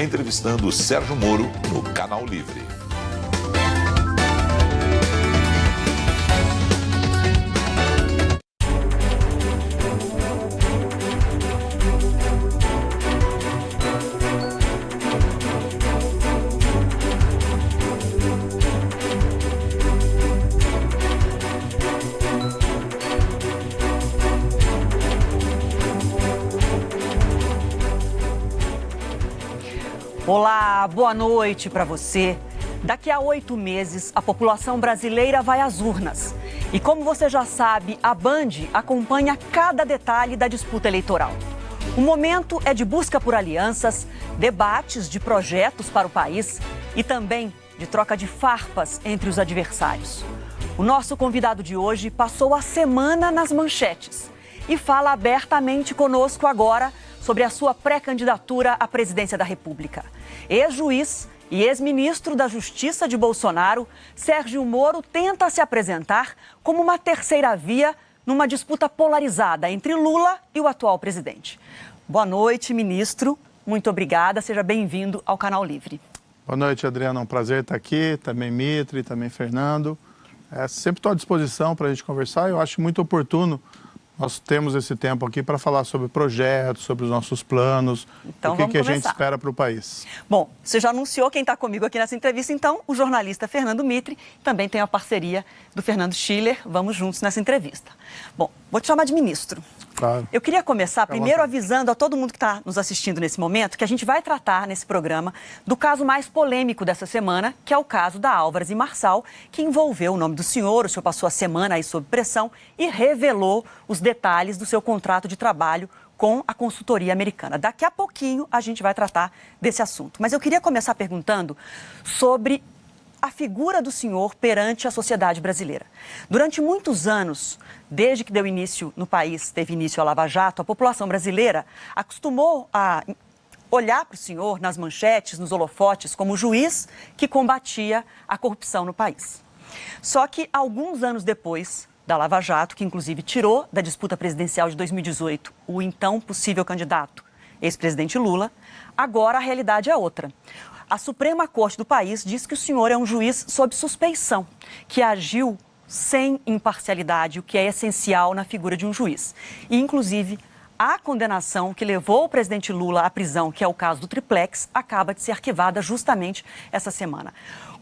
entrevistando Sérgio Moro no Canal Livre. Olá, boa noite para você. Daqui a 8 meses, a população brasileira vai às urnas. E como você já sabe, a Band acompanha cada detalhe da disputa eleitoral. O momento é de busca por alianças, debates de projetos para o país e também de troca de farpas entre os adversários. O nosso convidado de hoje passou a semana nas manchetes e fala abertamente conosco agora sobre a sua pré-candidatura à presidência da República. Ex-juiz e ex-ministro da Justiça de Bolsonaro, Sérgio Moro tenta se apresentar como uma terceira via numa disputa polarizada entre Lula e o atual presidente. Boa noite, ministro. Muito obrigada. Seja bem-vindo ao Canal Livre. Boa noite, Adriana. É um prazer estar aqui. Também Mitri, também Fernando. Sempre estou à disposição para a gente conversar. Eu acho muito oportuno nós temos esse tempo aqui para falar sobre projetos, sobre os nossos planos, então, o que a gente espera para o país. Bom, você já anunciou quem está comigo aqui nessa entrevista, então o jornalista Fernando Mitri, também tem a parceria do Fernando Schiller, vamos juntos nessa entrevista. Bom, vou te chamar de ministro. Claro. Eu queria começar primeiro avisando a todo mundo que está nos assistindo nesse momento que a gente vai tratar nesse programa do caso mais polêmico dessa semana, que é o caso da Álvares e Marçal, que envolveu o nome do senhor. O senhor passou a semana aí sob pressão e revelou os detalhes do seu contrato de trabalho com a consultoria americana. Daqui a pouquinho a gente vai tratar desse assunto. Mas eu queria começar perguntando sobre a figura do senhor perante a sociedade brasileira. Durante muitos anos, desde que deu início no país, teve início a Lava Jato, a população brasileira acostumou a olhar para o senhor nas manchetes, nos holofotes, como o juiz que combatia a corrupção no país. Só que, alguns anos depois da Lava Jato, que inclusive tirou da disputa presidencial de 2018 o então possível candidato, ex-presidente Lula, agora a realidade é outra. A Suprema Corte do país diz que o senhor é um juiz sob suspeição, que agiu sem imparcialidade, o que é essencial na figura de um juiz. E, inclusive, a condenação que levou o presidente Lula à prisão, que é o caso do triplex, acaba de ser arquivada justamente essa semana.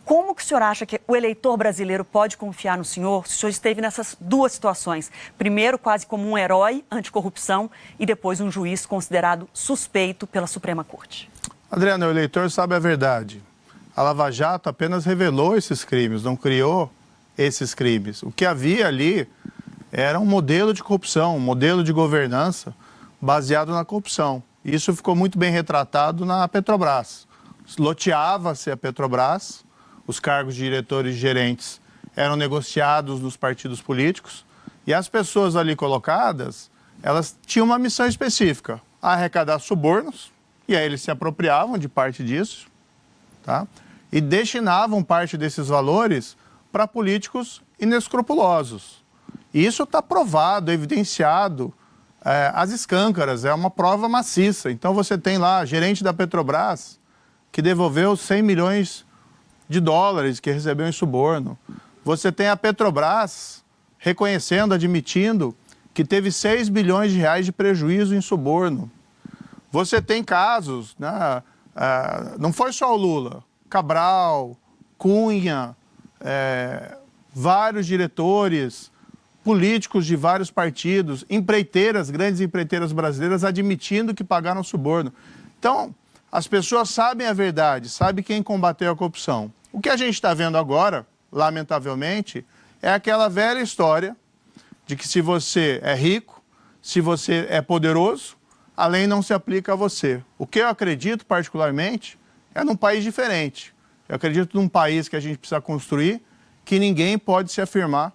Como que o senhor acha que o eleitor brasileiro pode confiar no senhor se o senhor esteve nessas duas situações? Primeiro, quase como um herói anticorrupção e depois um juiz considerado suspeito pela Suprema Corte. Adriana, o eleitor sabe a verdade. A Lava Jato apenas revelou esses crimes, não criou esses crimes. O que havia ali era um modelo de corrupção, um modelo de governança baseado na corrupção. Isso ficou muito bem retratado na Petrobras. Loteava-se a Petrobras, os cargos de diretores e gerentes eram negociados nos partidos políticos e as pessoas ali colocadas, elas tinham uma missão específica, arrecadar subornos, e aí eles se apropriavam de parte disso, tá? E destinavam parte desses valores para políticos inescrupulosos. E isso está provado, evidenciado, às escâncaras, é uma prova maciça. Então você tem lá gerente da Petrobras que devolveu 100 milhões de dólares que recebeu em suborno. Você tem a Petrobras reconhecendo, admitindo que teve 6 bilhões de reais de prejuízo em suborno. Você tem casos, né? Não foi só o Lula, Cabral, Cunha, vários diretores, políticos de vários partidos, empreiteiras, grandes empreiteiras brasileiras admitindo que pagaram suborno. Então, as pessoas sabem a verdade, sabem quem combateu a corrupção. O que a gente está vendo agora, lamentavelmente, é aquela velha história de que se você é rico, se você é poderoso, a lei não se aplica a você. O que eu acredito, particularmente, é num país diferente. Eu acredito num país que a gente precisa construir, que ninguém pode se afirmar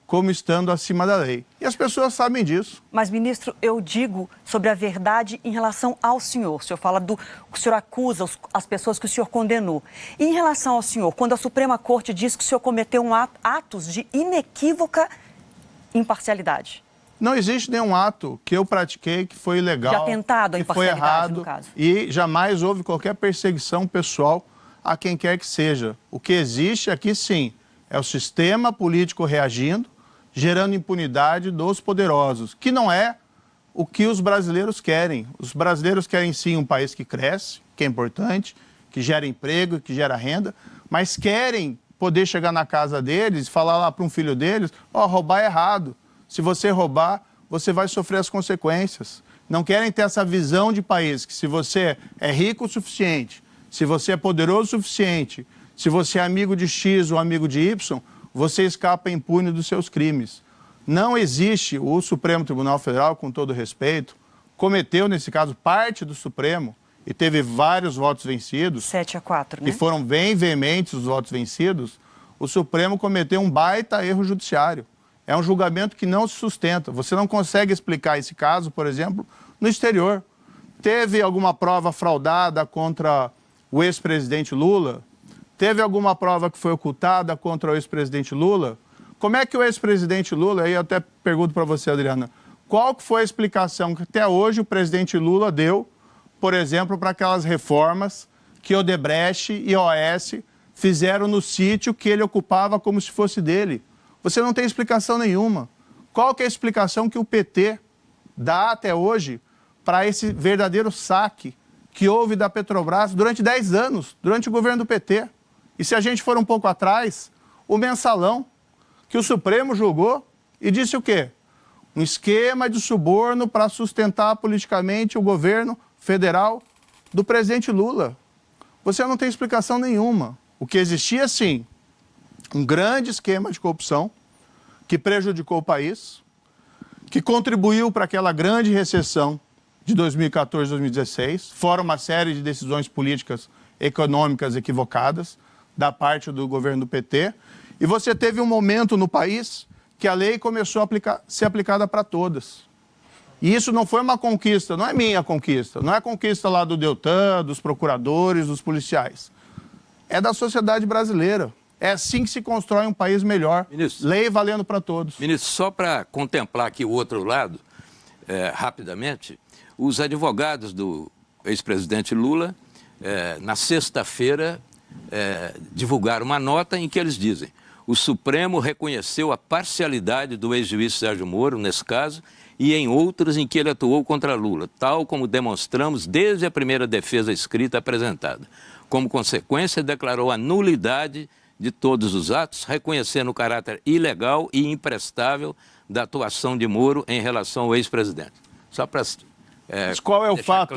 como estando acima da lei. E as pessoas sabem disso. Mas, ministro, eu digo sobre a verdade em relação ao senhor. O senhor fala do... O senhor acusa as pessoas que o senhor condenou. E em relação ao senhor, quando a Suprema Corte diz que o senhor cometeu atos de inequívoca imparcialidade, Não existe nenhum ato que eu pratiquei que foi ilegal, de atentado à que foi imparcialidade, errado, no caso. e jamais houve qualquer perseguição pessoal a quem quer que seja. O que existe aqui, sim, é o sistema político reagindo, gerando impunidade dos poderosos, que não é o que os brasileiros querem. Os brasileiros querem, sim, um país que cresce, que é importante, que gera emprego, que gera renda, mas querem poder chegar na casa deles e falar lá para um filho deles, roubar é errado. Se você roubar, você vai sofrer as consequências. Não querem ter essa visão de país, que se você é rico o suficiente, se você é poderoso o suficiente, se você é amigo de X ou amigo de Y, você escapa impune dos seus crimes. Não existe, o Supremo Tribunal Federal, com todo respeito, cometeu, nesse caso, parte do Supremo, e teve vários votos vencidos. 7-4, né? E foram bem veementes os votos vencidos. O Supremo cometeu um baita erro judiciário. É um julgamento que não se sustenta. Você não consegue explicar esse caso, por exemplo, no exterior. Teve alguma prova fraudada contra o ex-presidente Lula? Teve alguma prova que foi ocultada contra o ex-presidente Lula? Como é que o ex-presidente Lula, aí eu até pergunto para você, Adriana, qual que foi a explicação que até hoje o presidente Lula deu, por exemplo, para aquelas reformas que Odebrecht e OAS fizeram no sítio que ele ocupava como se fosse dele? Você não tem explicação nenhuma. Qual que é a explicação que o PT dá até hoje para esse verdadeiro saque que houve da Petrobras durante 10 anos, durante o governo do PT? E se a gente for um pouco atrás, o mensalão, que o Supremo julgou e disse o quê? Um esquema de suborno para sustentar politicamente o governo federal do presidente Lula. Você não tem explicação nenhuma. O que existia, sim, um grande esquema de corrupção que prejudicou o país, que contribuiu para aquela grande recessão de 2014 e 2016, fora uma série de decisões políticas econômicas equivocadas da parte do governo do PT. E você teve um momento no país que a lei começou a ser aplicada para todas. E isso não foi uma conquista, não é minha conquista, não é conquista lá do Deltan, dos procuradores, dos policiais. É da sociedade brasileira. É assim que se constrói um país melhor. Ministro, lei valendo para todos. Ministro, só para contemplar aqui o outro lado, rapidamente, os advogados do ex-presidente Lula, na sexta-feira, divulgaram uma nota em que eles dizem: o Supremo reconheceu a parcialidade do ex-juiz Sérgio Moro, nesse caso, e em outros em que ele atuou contra Lula, tal como demonstramos desde a primeira defesa escrita apresentada. Como consequência, declarou a nulidade de todos os atos, reconhecendo o caráter ilegal e imprestável da atuação de Moro em relação ao ex-presidente. Só para Mas qual é o fato,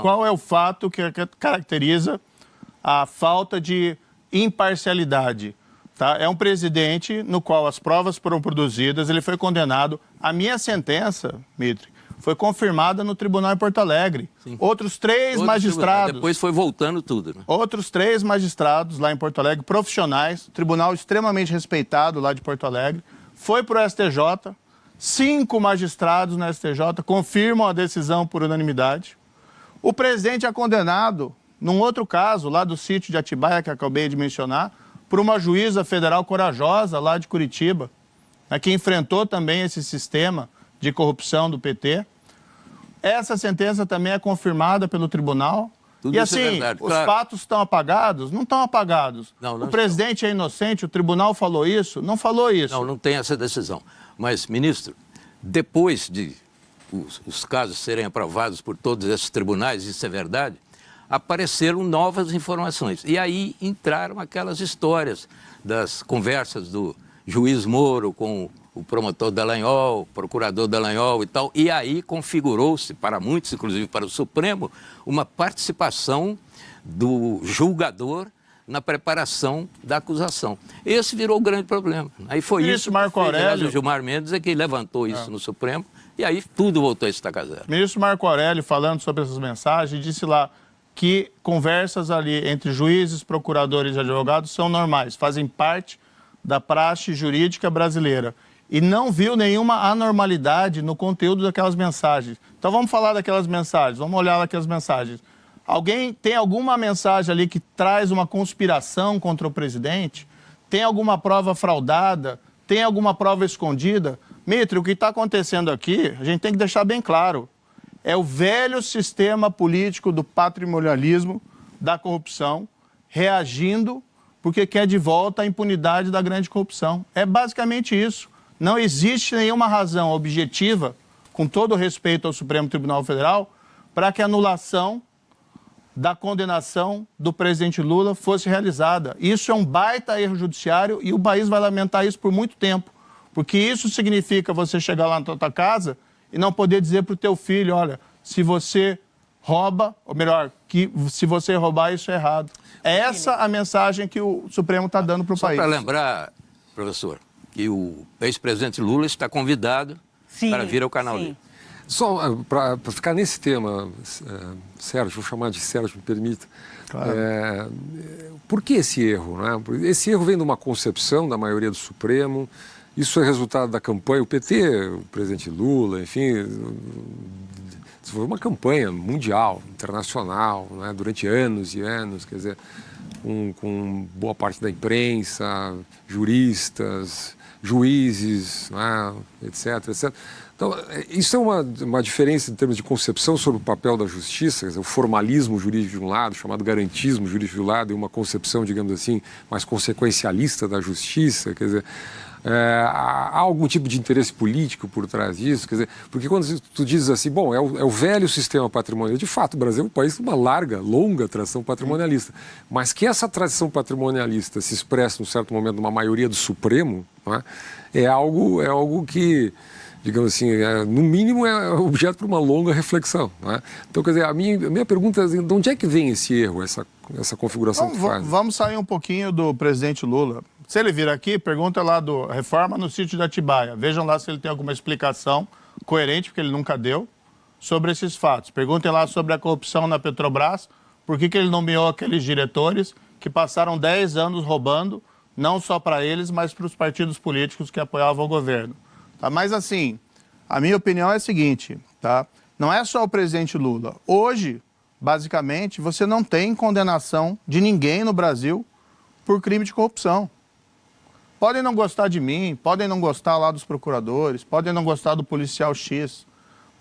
qual é o fato que caracteriza a falta de imparcialidade? Tá? É um presidente no qual as provas foram produzidas, ele foi condenado. A minha sentença, Mitre, foi confirmada no tribunal em Porto Alegre. Sim. Outros 3 magistrados... Depois foi voltando tudo, né? Outros 3 magistrados lá em Porto Alegre, profissionais, tribunal extremamente respeitado lá de Porto Alegre, foi para o STJ, 5 magistrados no STJ confirmam a decisão por unanimidade. O presidente é condenado, num outro caso, lá do sítio de Atibaia, que acabei de mencionar, por uma juíza federal corajosa lá de Curitiba, né, que enfrentou também esse sistema de corrupção do PT. Essa sentença também é confirmada pelo tribunal. Tudo e isso assim, é verdade, os claro. fatos estão apagados? Não estão apagados. Não o presidente é inocente, o tribunal falou isso? Não falou isso. Não, não tem essa decisão. Mas, ministro, depois de os casos serem aprovados por todos esses tribunais, isso é verdade, apareceram novas informações. E aí entraram aquelas histórias das conversas do juiz Moro com o promotor Dallagnol, o procurador Dallagnol e tal. E aí configurou-se, para muitos, inclusive para o Supremo, uma participação do julgador na preparação da acusação. Esse virou o grande problema. Aí foi isso Marco Aurélio, o Gilmar Mendes é que levantou isso no Supremo, e aí tudo voltou a estacar zero. Ministro Marco Aurélio, falando sobre essas mensagens, disse lá que conversas ali entre juízes, procuradores e advogados são normais, fazem parte da praxe jurídica brasileira. E não viu nenhuma anormalidade no conteúdo daquelas mensagens. Então vamos falar daquelas mensagens, vamos olhar aquelas mensagens. Alguém tem alguma mensagem ali que traz uma conspiração contra o presidente? Tem alguma prova fraudada? Tem alguma prova escondida? Mitre, o que está acontecendo aqui, a gente tem que deixar bem claro, é o velho sistema político do patrimonialismo, da corrupção, reagindo porque quer de volta a impunidade da grande corrupção. É basicamente isso. Não existe nenhuma razão objetiva, com todo o respeito ao Supremo Tribunal Federal, para que a anulação da condenação do presidente Lula fosse realizada. Isso é um baita erro judiciário e o país vai lamentar isso por muito tempo, porque isso significa você chegar lá na tua casa e não poder dizer para o teu filho, olha, se você rouba, ou melhor, que se você roubar, isso é errado. É essa a mensagem que o Supremo está dando para o país. Só para lembrar, professor, que o ex-presidente Lula está convidado para vir ao Canal Livre. Só para ficar nesse tema, Sérgio, vou chamar de Sérgio, me permita. Claro. Por que esse erro? Né? Esse erro vem de uma concepção da maioria do Supremo, isso é resultado da campanha, o PT, o presidente Lula, enfim, foi uma campanha mundial, internacional, né? Durante anos e anos, quer dizer, com boa parte da imprensa, juristas, juízes, né? etc, etc. Então, isso é uma diferença em termos de concepção sobre o papel da justiça, quer dizer, o formalismo jurídico de um lado, chamado garantismo jurídico de um lado, e uma concepção, digamos assim, mais consequencialista da justiça, quer dizer, há algum tipo de interesse político por trás disso, quer dizer, porque quando tu dizes assim, bom, é o velho sistema patrimonial, de fato, o Brasil é um país com uma longa tradição patrimonialista, mas que essa tradição patrimonialista se expressa, num certo momento, numa maioria do Supremo, né, é algo que, digamos assim, no mínimo é objeto para uma longa reflexão. Né? Então, quer dizer, a minha pergunta é, de onde é que vem esse erro, essa configuração que faz? Vamos sair um pouquinho do presidente Lula. Se ele vir aqui, pergunta lá do Reforma no sítio de Atibaia. Vejam lá se ele tem alguma explicação coerente, porque ele nunca deu, sobre esses fatos. Perguntem lá sobre a corrupção na Petrobras, por que ele nomeou aqueles diretores que passaram 10 anos roubando, não só para eles, mas para os partidos políticos que apoiavam o governo. Tá? Mas assim, a minha opinião é a seguinte, tá? Não é só o presidente Lula. Hoje, basicamente, você não tem condenação de ninguém no Brasil por crime de corrupção. Podem não gostar de mim, podem não gostar lá dos procuradores, podem não gostar do policial X,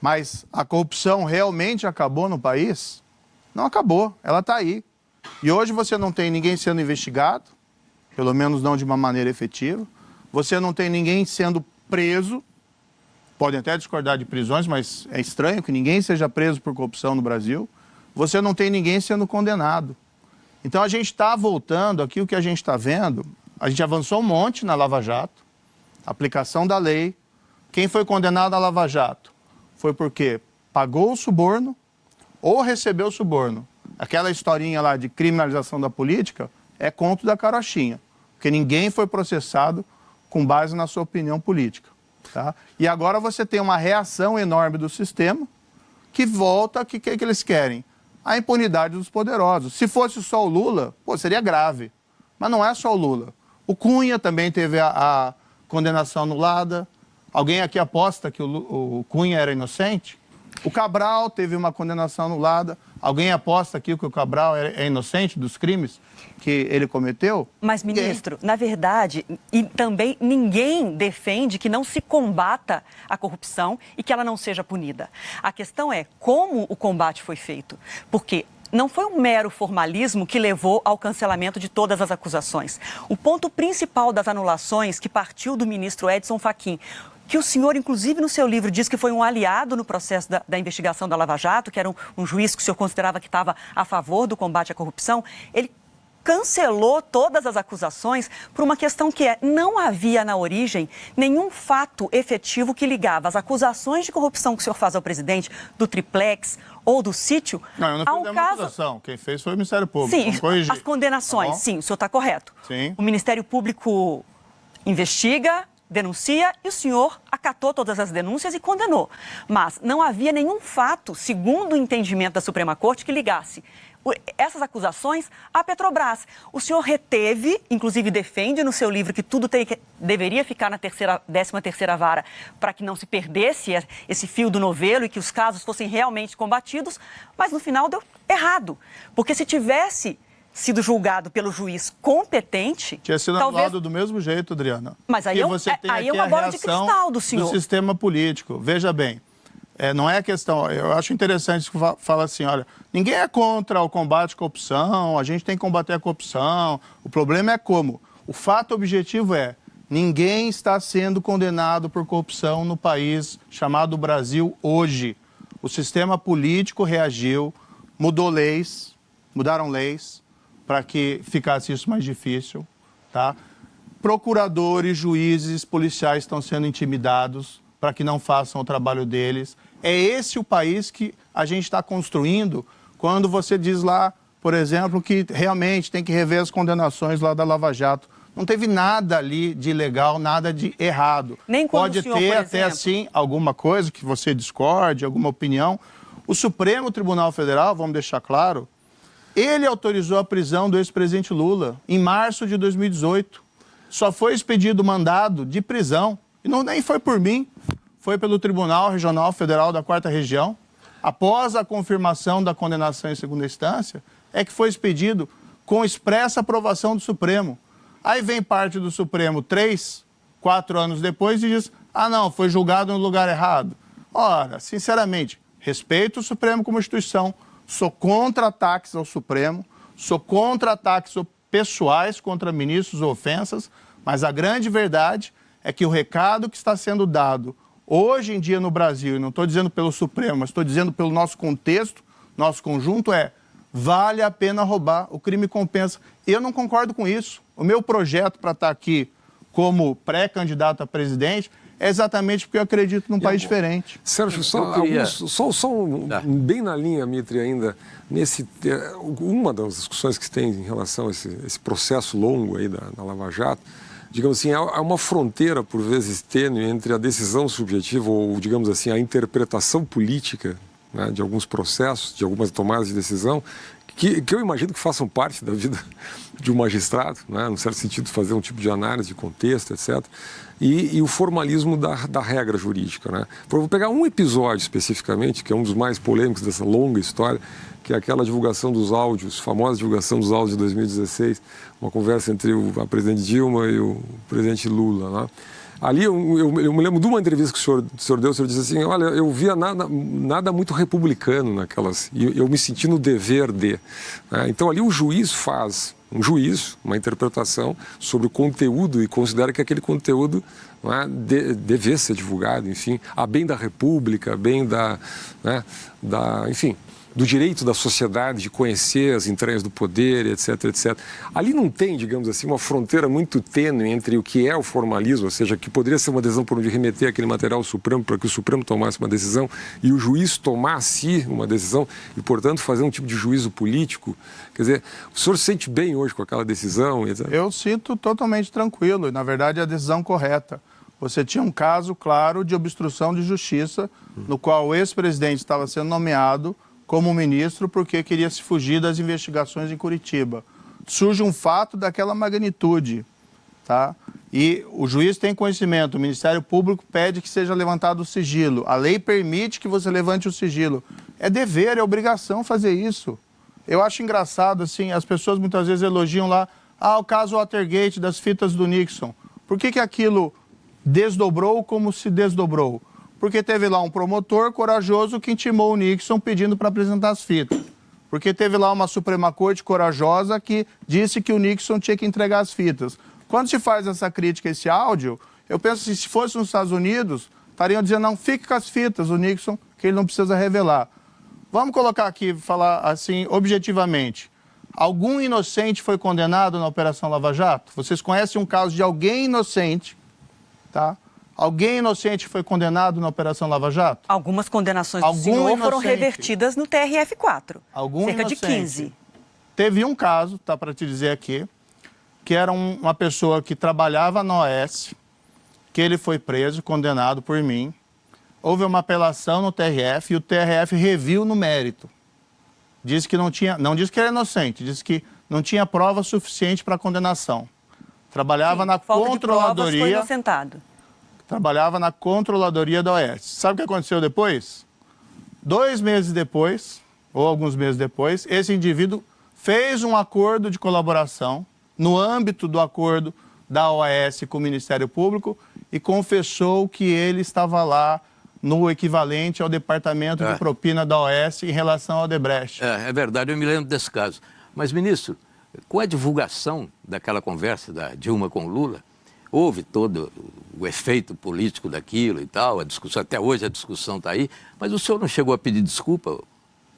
mas a corrupção realmente acabou no país? Não acabou, ela está aí. E hoje você não tem ninguém sendo investigado, pelo menos não de uma maneira efetiva, você não tem ninguém sendo preso, podem até discordar de prisões, mas é estranho que ninguém seja preso por corrupção no Brasil, você não tem ninguém sendo condenado. Então a gente está voltando aqui, o que a gente está vendo, a gente avançou um monte na Lava Jato, aplicação da lei. Quem foi condenado na Lava Jato foi porque pagou o suborno ou recebeu o suborno. Aquela historinha lá de criminalização da política é conto da carochinha, porque ninguém foi processado com base na sua opinião política. Tá? E agora você tem uma reação enorme do sistema que volta, o que eles querem? A impunidade dos poderosos. Se fosse só o Lula, seria grave. Mas não é só o Lula. O Cunha também teve a condenação anulada. Alguém aqui aposta que o Cunha era inocente? O Cabral teve uma condenação anulada. Alguém aposta aqui que o Cabral é inocente dos crimes que ele cometeu? Mas, ministro, na verdade, e também ninguém defende que não se combata a corrupção e que ela não seja punida. A questão é como o combate foi feito. Porque não foi um mero formalismo que levou ao cancelamento de todas as acusações. O ponto principal das anulações, que partiu do ministro Edson Fachin, que o senhor, inclusive, no seu livro, diz que foi um aliado no processo da investigação da Lava Jato, que era um juiz que o senhor considerava que estava a favor do combate à corrupção, ele cancelou todas as acusações por uma questão que não havia na origem nenhum fato efetivo que ligava as acusações de corrupção que o senhor faz ao presidente, do triplex ou do sítio, não, eu não fiz nenhuma acusação. Quem fez foi o Ministério Público. Sim, as condenações, tá, sim, o senhor está correto. Sim. O Ministério Público investiga, denuncia e o senhor acatou todas as denúncias e condenou. Mas não havia nenhum fato, segundo o entendimento da Suprema Corte, que ligasse essas acusações à Petrobras. O senhor reteve, inclusive defende no seu livro que tudo deveria ficar na 13ª vara para que não se perdesse esse fio do novelo e que os casos fossem realmente combatidos, mas no final deu errado. Porque se tivesse sido julgado pelo juiz competente... Tinha sido talvez... anulado do mesmo jeito, Adriana. Mas aí, aí é uma bola de cristal do senhor. Do sistema político. Veja bem, não é a questão... Eu acho interessante que fala assim, olha, ninguém é contra o combate à corrupção, a gente tem que combater a corrupção, o problema é como. O fato objetivo é, ninguém está sendo condenado por corrupção no país chamado Brasil hoje. O sistema político reagiu, mudaram leis para que ficasse isso mais difícil, tá? Procuradores, juízes, policiais estão sendo intimidados para que não façam o trabalho deles. É esse o país que a gente está construindo quando você diz lá, por exemplo, que realmente tem que rever as condenações lá da Lava Jato. Não teve nada ali de ilegal, nada de errado. Nem quando Pode o senhor, ter por até exemplo... assim alguma coisa que você discorde, alguma opinião. O Supremo Tribunal Federal, vamos deixar claro, ele autorizou a prisão do ex-presidente Lula em março de 2018. Só foi expedido mandado de prisão. E nem foi por mim, foi pelo Tribunal Regional Federal da 4ª Região. Após a confirmação da condenação em segunda instância, é que foi expedido com expressa aprovação do Supremo. Aí vem parte do Supremo 3, 4 anos depois e diz, não, foi julgado no lugar errado. Ora, sinceramente, respeito o Supremo como instituição, sou contra ataques ao Supremo, sou contra ataques pessoais contra ministros ou ofensas, mas a grande verdade é que o recado que está sendo dado hoje em dia no Brasil, e não estou dizendo pelo Supremo, mas estou dizendo pelo nosso contexto, nosso conjunto vale a pena roubar, o crime compensa. Eu não concordo com isso. O meu projeto para estar aqui como pré-candidato a presidente é exatamente porque eu acredito num país diferente. Sérgio, bem na linha, Mitri, ainda, uma das discussões que se tem em relação a esse processo longo aí da Lava Jato, digamos assim, há uma fronteira, por vezes, tênue entre a decisão subjetiva ou, digamos assim, a interpretação política, né, de alguns processos, de algumas tomadas de decisão, que eu imagino que façam parte da vida de um magistrado, né, no certo sentido, fazer um tipo de análise de contexto, etc., e o formalismo da regra jurídica. Né? Vou pegar um episódio especificamente, que é um dos mais polêmicos dessa longa história, que é aquela divulgação dos áudios, famosa divulgação dos áudios de 2016, uma conversa entre a presidente Dilma e o presidente Lula. Né? Ali eu me lembro de uma entrevista que o senhor deu, o senhor disse assim, olha, eu via nada muito republicano naquelas, e eu me senti no dever de. Né? Então ali o juiz faz uma interpretação sobre o conteúdo e considera que aquele conteúdo, né, deve ser divulgado, enfim, a bem da República, a bem enfim, do direito da sociedade de conhecer as entranhas do poder, etc, etc. Ali não tem, digamos assim, uma fronteira muito tênue entre o que é o formalismo, ou seja, que poderia ser uma decisão por onde remeter aquele material ao Supremo para que o Supremo tomasse uma decisão e o juiz tomasse uma decisão e, portanto, fazer um tipo de juízo político. Quer dizer, o senhor se sente bem hoje com aquela decisão? Etc? Eu sinto totalmente tranquilo, e, na verdade, é a decisão correta. Você tinha um caso claro de obstrução de justiça, no qual o ex-presidente estava sendo nomeado como ministro porque queria se fugir das investigações em Curitiba. Surge um fato daquela magnitude, tá? E o juiz tem conhecimento, o Ministério Público pede que seja levantado o sigilo, a lei permite que você levante o sigilo. É dever, é obrigação fazer isso. Eu acho engraçado, assim, as pessoas muitas vezes elogiam lá, o caso Watergate das fitas do Nixon. Por que aquilo desdobrou como se desdobrou? Porque teve lá um promotor corajoso que intimou o Nixon pedindo para apresentar as fitas. Porque teve lá uma Suprema Corte corajosa que disse que o Nixon tinha que entregar as fitas. Quando se faz essa crítica, esse áudio, eu penso que se fosse nos Estados Unidos, estariam dizendo, não, fique com as fitas, o Nixon, que ele não precisa revelar. Vamos colocar aqui, falar assim, objetivamente. Algum inocente foi condenado na Operação Lava Jato? Vocês conhecem um caso de alguém inocente, tá? Alguém inocente foi condenado na Operação Lava Jato? Algumas condenações do senhor foram revertidas no TRF4. Cerca de 15. Teve um caso, tá para te dizer aqui, que era uma pessoa que trabalhava na OAS, que ele foi preso, condenado por mim. Houve uma apelação no TRF e o TRF reviu no mérito. Disse que não disse que era inocente, disse que não tinha prova suficiente para condenação. Trabalhava na controladoria. Foi inocentado. Trabalhava na controladoria da OAS. Sabe o que aconteceu depois? 2 meses depois, ou alguns meses depois, esse indivíduo fez um acordo de colaboração no âmbito do acordo da OAS com o Ministério Público e confessou que ele estava lá no equivalente ao departamento de propina da OAS em relação ao Odebrecht. É verdade, eu me lembro desse caso. Mas, ministro, com a divulgação daquela conversa da Dilma com o Lula, houve todo o efeito político daquilo e tal, a discussão, até hoje a discussão está aí, mas o senhor não chegou a pedir desculpa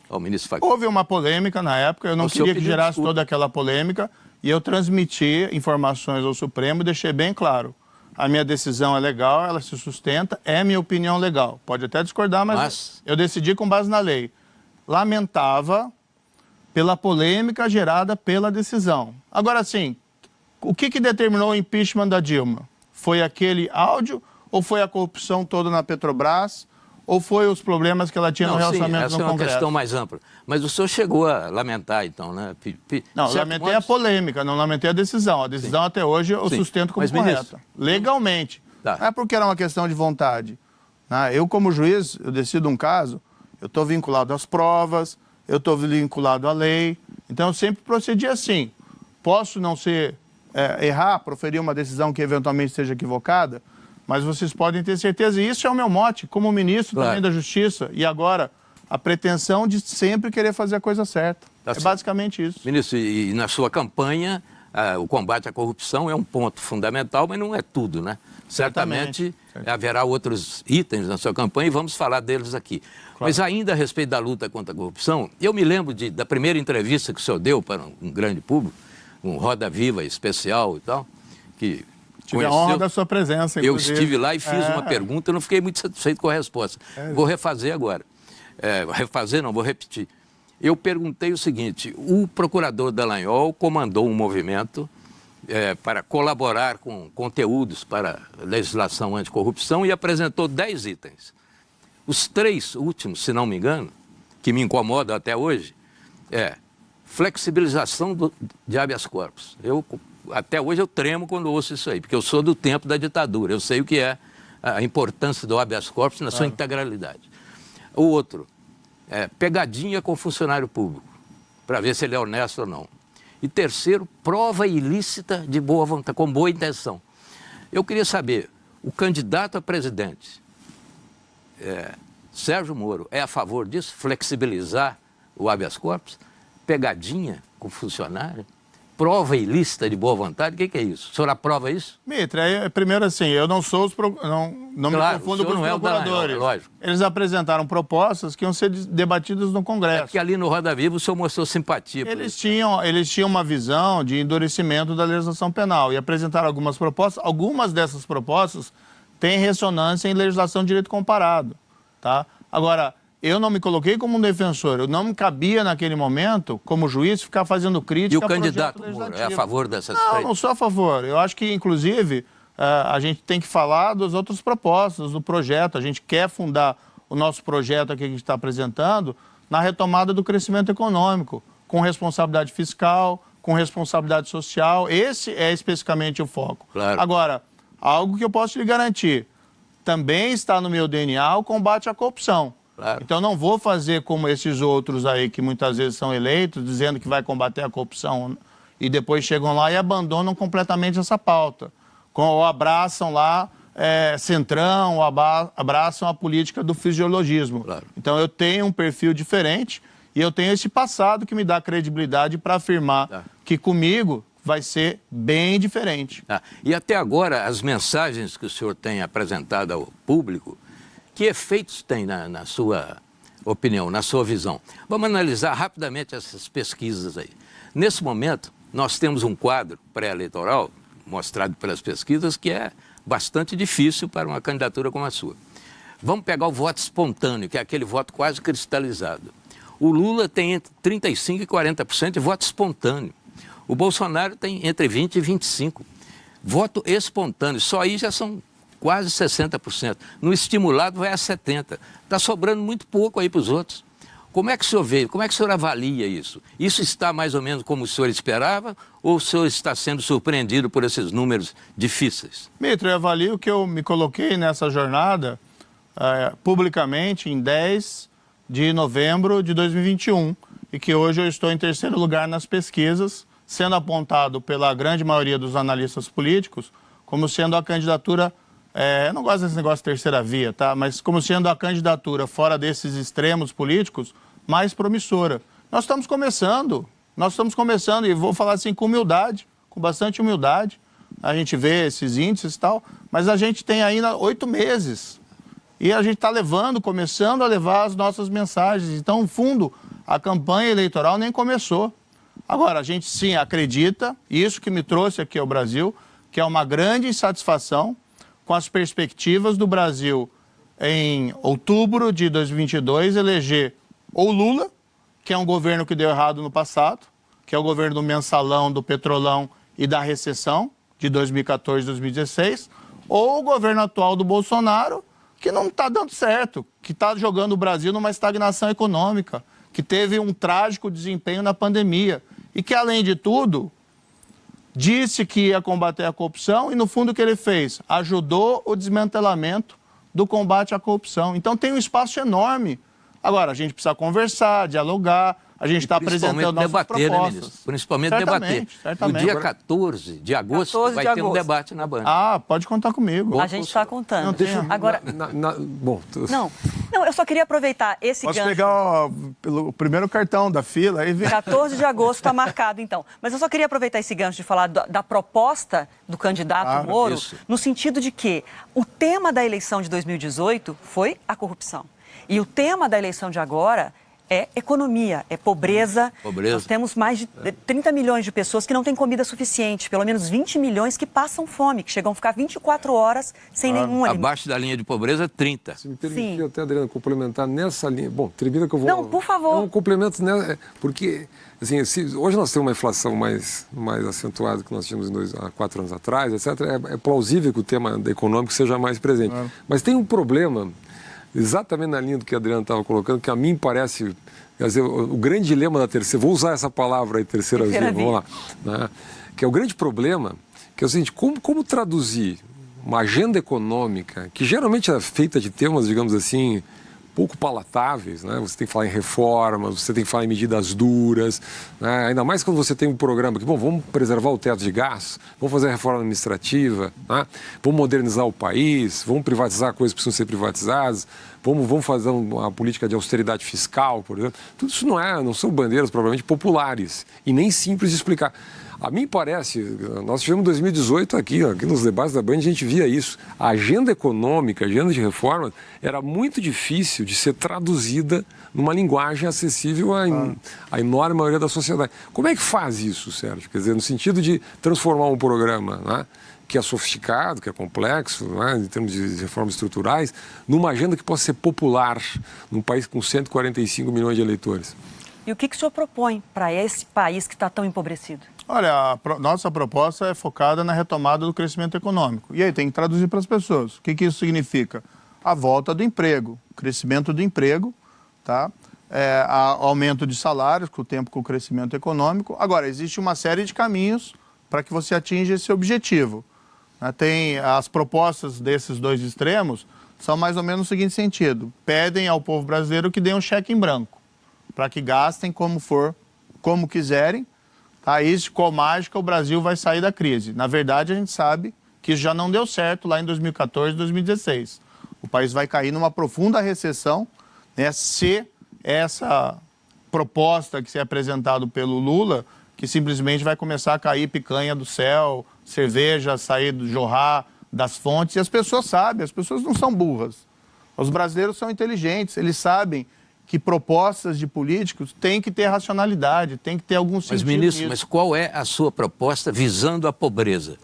ao ministro Fachin? Houve uma polêmica na época, eu não queria que gerasse desculpa. toda aquela polêmica, e eu transmiti informações ao Supremo e deixei bem claro. A minha decisão é legal, ela se sustenta, é minha opinião legal. Pode até discordar, mas eu decidi com base na lei. Lamentava pela polêmica gerada pela decisão. Agora, sim, o que determinou o impeachment da Dilma? Foi aquele áudio ou foi a corrupção toda na Petrobras? Ou foi os problemas que ela tinha no relacionamento essa no é uma Congresso? Questão mais ampla. Mas o senhor chegou a lamentar, então, né? Não, lamentei a polêmica, não lamentei a decisão. A decisão até hoje eu sustento como correta. Legalmente. Tá. Não é porque era uma questão de vontade. Eu, como juiz, eu decido um caso, eu estou vinculado às provas, eu estou vinculado à lei. Então, eu sempre procedi assim. Posso não errar, proferir uma decisão que eventualmente seja equivocada, mas vocês podem ter certeza, e isso é o meu mote, como ministro também da Justiça, e agora a pretensão de sempre querer fazer a coisa certa. Basicamente isso. Ministro, e na sua campanha, o combate à corrupção é um ponto fundamental, mas não é tudo, né? Certamente haverá outros itens na sua campanha e vamos falar deles aqui. Claro. Mas ainda a respeito da luta contra a corrupção, eu me lembro da primeira entrevista que o senhor deu para um grande público, um Roda Viva especial e tal, que... Tive a honra da sua presença, inclusive. Eu estive lá e fiz uma pergunta, eu não fiquei muito satisfeito com a resposta. Vou refazer agora. Vou repetir. Eu perguntei o seguinte, o procurador Dallagnol comandou um movimento para colaborar com conteúdos para a legislação anticorrupção e apresentou 10 itens. Os 3 últimos, se não me engano, que me incomodam até hoje, flexibilização de habeas corpus. Até hoje eu tremo quando ouço isso aí, porque eu sou do tempo da ditadura. Eu sei o que é a importância do habeas corpus na sua integralidade. O outro, pegadinha com funcionário público, para ver se ele é honesto ou não. E terceiro, prova ilícita de boa vontade, com boa intenção. Eu queria saber, o candidato a presidente, Sérgio Moro, é a favor disso? Flexibilizar o habeas corpus? Pegadinha com funcionário? Prova ilícita de boa vontade? O que é isso? O senhor aprova isso? Mitra, primeiro assim, eu não sou não me confundo com os procuradores. Lógico. Eles apresentaram propostas que iam ser debatidas no Congresso. É que ali no Roda Viva o senhor mostrou simpatia. Eles tinham uma visão de endurecimento da legislação penal e apresentaram algumas propostas. Algumas dessas propostas têm ressonância em legislação de direito comparado. Tá? Agora, eu não me coloquei como um defensor, eu não me cabia naquele momento, como juiz, ficar fazendo crítica. E o candidato Moro é a favor dessas três? Não sou a favor. Eu acho que, inclusive, a gente tem que falar das outras propostas do projeto. A gente quer fundar o nosso projeto aqui que a gente está apresentando na retomada do crescimento econômico, com responsabilidade fiscal, com responsabilidade social. Esse é especificamente o foco. Claro. Agora, algo que eu posso lhe garantir, também está no meu DNA o combate à corrupção. Claro. Então, não vou fazer como esses outros aí que muitas vezes são eleitos, dizendo que vai combater a corrupção e depois chegam lá e abandonam completamente essa pauta. Ou abraçam lá Centrão, ou abraçam a política do fisiologismo. Claro. Então, eu tenho um perfil diferente e eu tenho esse passado que me dá credibilidade para afirmar que comigo vai ser bem diferente. E até agora, as mensagens que o senhor tem apresentado ao público, que efeitos tem na sua opinião, na sua visão? Vamos analisar rapidamente essas pesquisas aí. Nesse momento, nós temos um quadro pré-eleitoral, mostrado pelas pesquisas, que é bastante difícil para uma candidatura como a sua. Vamos pegar o voto espontâneo, que é aquele voto quase cristalizado. O Lula tem entre 35% e 40% de voto espontâneo. O Bolsonaro tem entre 20% e 25%. Voto espontâneo, só aí já são quase 60%. No estimulado vai a 70%. Está sobrando muito pouco aí para os outros. Como é que o senhor vê? Como é que o senhor avalia isso? Isso está mais ou menos como o senhor esperava ou o senhor está sendo surpreendido por esses números difíceis? Mitra, eu avalio que eu me coloquei nessa jornada publicamente em 10 de novembro de 2021 e que hoje eu estou em terceiro lugar nas pesquisas, sendo apontado pela grande maioria dos analistas políticos como sendo a candidatura, eu não gosto desse negócio de terceira via, tá? Mas como sendo a candidatura fora desses extremos políticos mais promissora. Nós estamos começando e vou falar assim com humildade, com bastante humildade. A gente vê esses índices e tal, mas a gente tem ainda 8 meses. E a gente está começando a levar as nossas mensagens. Então, no fundo, a campanha eleitoral nem começou. Agora, a gente sim acredita, e isso que me trouxe aqui ao Brasil, que é uma grande insatisfação com as perspectivas do Brasil em outubro de 2022 eleger ou Lula, que é um governo que deu errado no passado, que é o governo do mensalão, do petrolão e da recessão de 2014 e 2016, ou o governo atual do Bolsonaro, que não está dando certo, que está jogando o Brasil numa estagnação econômica, que teve um trágico desempenho na pandemia e que, além de tudo, disse que ia combater a corrupção e, no fundo, o que ele fez? Ajudou o desmantelamento do combate à corrupção. Então, tem um espaço enorme. Agora, a gente precisa conversar, dialogar, a gente está apresentando nossas debater, propostas. Né, ministro? Principalmente debater. Certamente. No dia 14 de agosto vai ter um debate na Band. Ah, pode contar comigo. A gente está contando. Não, deixa eu- Agora, Bom, não, eu só queria aproveitar esse Posso gancho. pegar o primeiro cartão da fila aí? 14 de agosto está marcado, então. Mas eu só queria aproveitar esse gancho de falar da proposta do candidato Claro, Moro, isso. no sentido de que o tema da eleição de 2018 foi a corrupção. E o tema da eleição de agora é economia, é pobreza. Pobreza. Nós temos mais de 30 milhões de pessoas que não têm comida suficiente, pelo menos 20 milhões que passam fome, que chegam a ficar 24 horas sem nenhum alimento. Abaixo da linha de pobreza, 30. se me permitir Sim. até, Adriano, complementar nessa linha. Bom, termina que eu vou... Não, por favor. Um complemento, né? Porque, assim, hoje nós temos uma inflação mais acentuada que nós tínhamos há 4 anos atrás, etc. É plausível que o tema econômico seja mais presente. Mas tem um problema, exatamente na linha do que o Adriano estava colocando, que a mim parece, quer dizer, o grande dilema da terceira, vou usar essa palavra aí, terceira via, vamos lá, né? Que é o grande problema, que é o seguinte, como traduzir uma agenda econômica, que geralmente é feita de temas, digamos assim, pouco palatáveis, né? Você tem que falar em reformas, você tem que falar em medidas duras, né? Ainda mais quando você tem um programa que, bom, vamos preservar o teto de gás, vamos fazer a reforma administrativa, né? Vamos modernizar o país, vamos privatizar coisas que precisam ser privatizadas, vamos fazer uma política de austeridade fiscal, por exemplo. Tudo isso não são bandeiras provavelmente populares e nem simples de explicar. A mim parece, nós tivemos 2018 aqui nos debates da Band, a gente via isso. A agenda econômica, a agenda de reforma, era muito difícil de ser traduzida numa linguagem acessível à enorme maioria da sociedade. Como é que faz isso, Sérgio? Quer dizer, no sentido de transformar um programa, né, que é sofisticado, que é complexo, né, em termos de reformas estruturais, numa agenda que possa ser popular, num país com 145 milhões de eleitores. E o que o senhor propõe para esse país que está tão empobrecido? Olha, nossa proposta é focada na retomada do crescimento econômico. E aí tem que traduzir para as pessoas. O que isso significa? A volta do emprego, crescimento do emprego, tá? Aumento de salários com o tempo com o crescimento econômico. Agora, existe uma série de caminhos para que você atinja esse objetivo. Tem as propostas desses dois extremos, são mais ou menos no seguinte sentido. Pedem ao povo brasileiro que dê um cheque em branco, para que gastem como quiserem. Aí, com mágica, o Brasil vai sair da crise. Na verdade, a gente sabe que isso já não deu certo lá em 2014 e 2016. O país vai cair numa profunda recessão, né, se essa proposta que se é apresentada pelo Lula, que simplesmente vai começar a cair picanha do céu, cerveja sair do jorrar das fontes. E as pessoas sabem, as pessoas não são burras. Os brasileiros são inteligentes, eles sabem que propostas de políticos têm que ter racionalidade, tem que ter algum sentido. Mas, ministro, nisso. mas qual é a sua proposta visando a pobreza?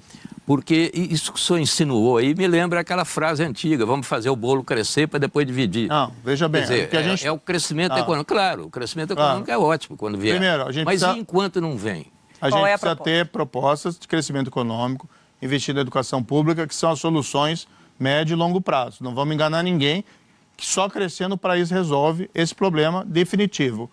Porque isso que o senhor insinuou aí me lembra aquela frase antiga, vamos fazer o bolo crescer para depois dividir. Não, veja bem. Quer dizer, é o crescimento econômico. Claro, o crescimento econômico é ótimo quando vier. Primeiro, a gente mas precisa... e enquanto não vem? A Qual gente é a precisa ter propostas de crescimento econômico, investir na educação pública, que são as soluções médio e longo prazo. Não vamos enganar ninguém que só crescendo o país resolve esse problema definitivo.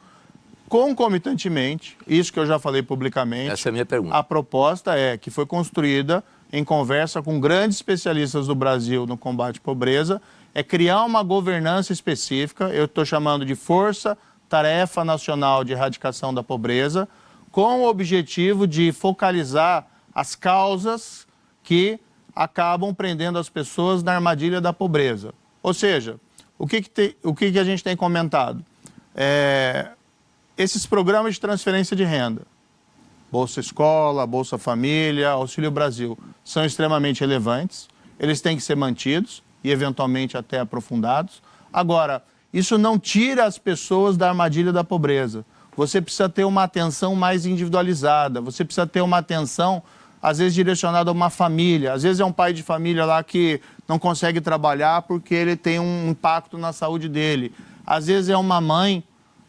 Concomitantemente, isso que eu já falei publicamente, Essa é a minha pergunta. a proposta que foi construída em conversa com grandes especialistas do Brasil no combate à pobreza, é criar uma governança específica, eu estou chamando de Força Tarefa Nacional de Erradicação da Pobreza, com o objetivo de focalizar as causas que acabam prendendo as pessoas na armadilha da pobreza. Ou seja, o que a gente tem comentado? Esses programas de transferência de renda, Bolsa Escola, Bolsa Família, Auxílio Brasil, são extremamente relevantes, eles têm que ser mantidos e eventualmente até aprofundados. Agora, isso não tira as pessoas da armadilha da pobreza. Você precisa ter uma atenção mais individualizada, você precisa ter uma atenção, às vezes, direcionada a uma família. Às vezes é um pai de família lá que não consegue trabalhar porque ele tem um impacto na saúde dele. Às vezes é uma mãe,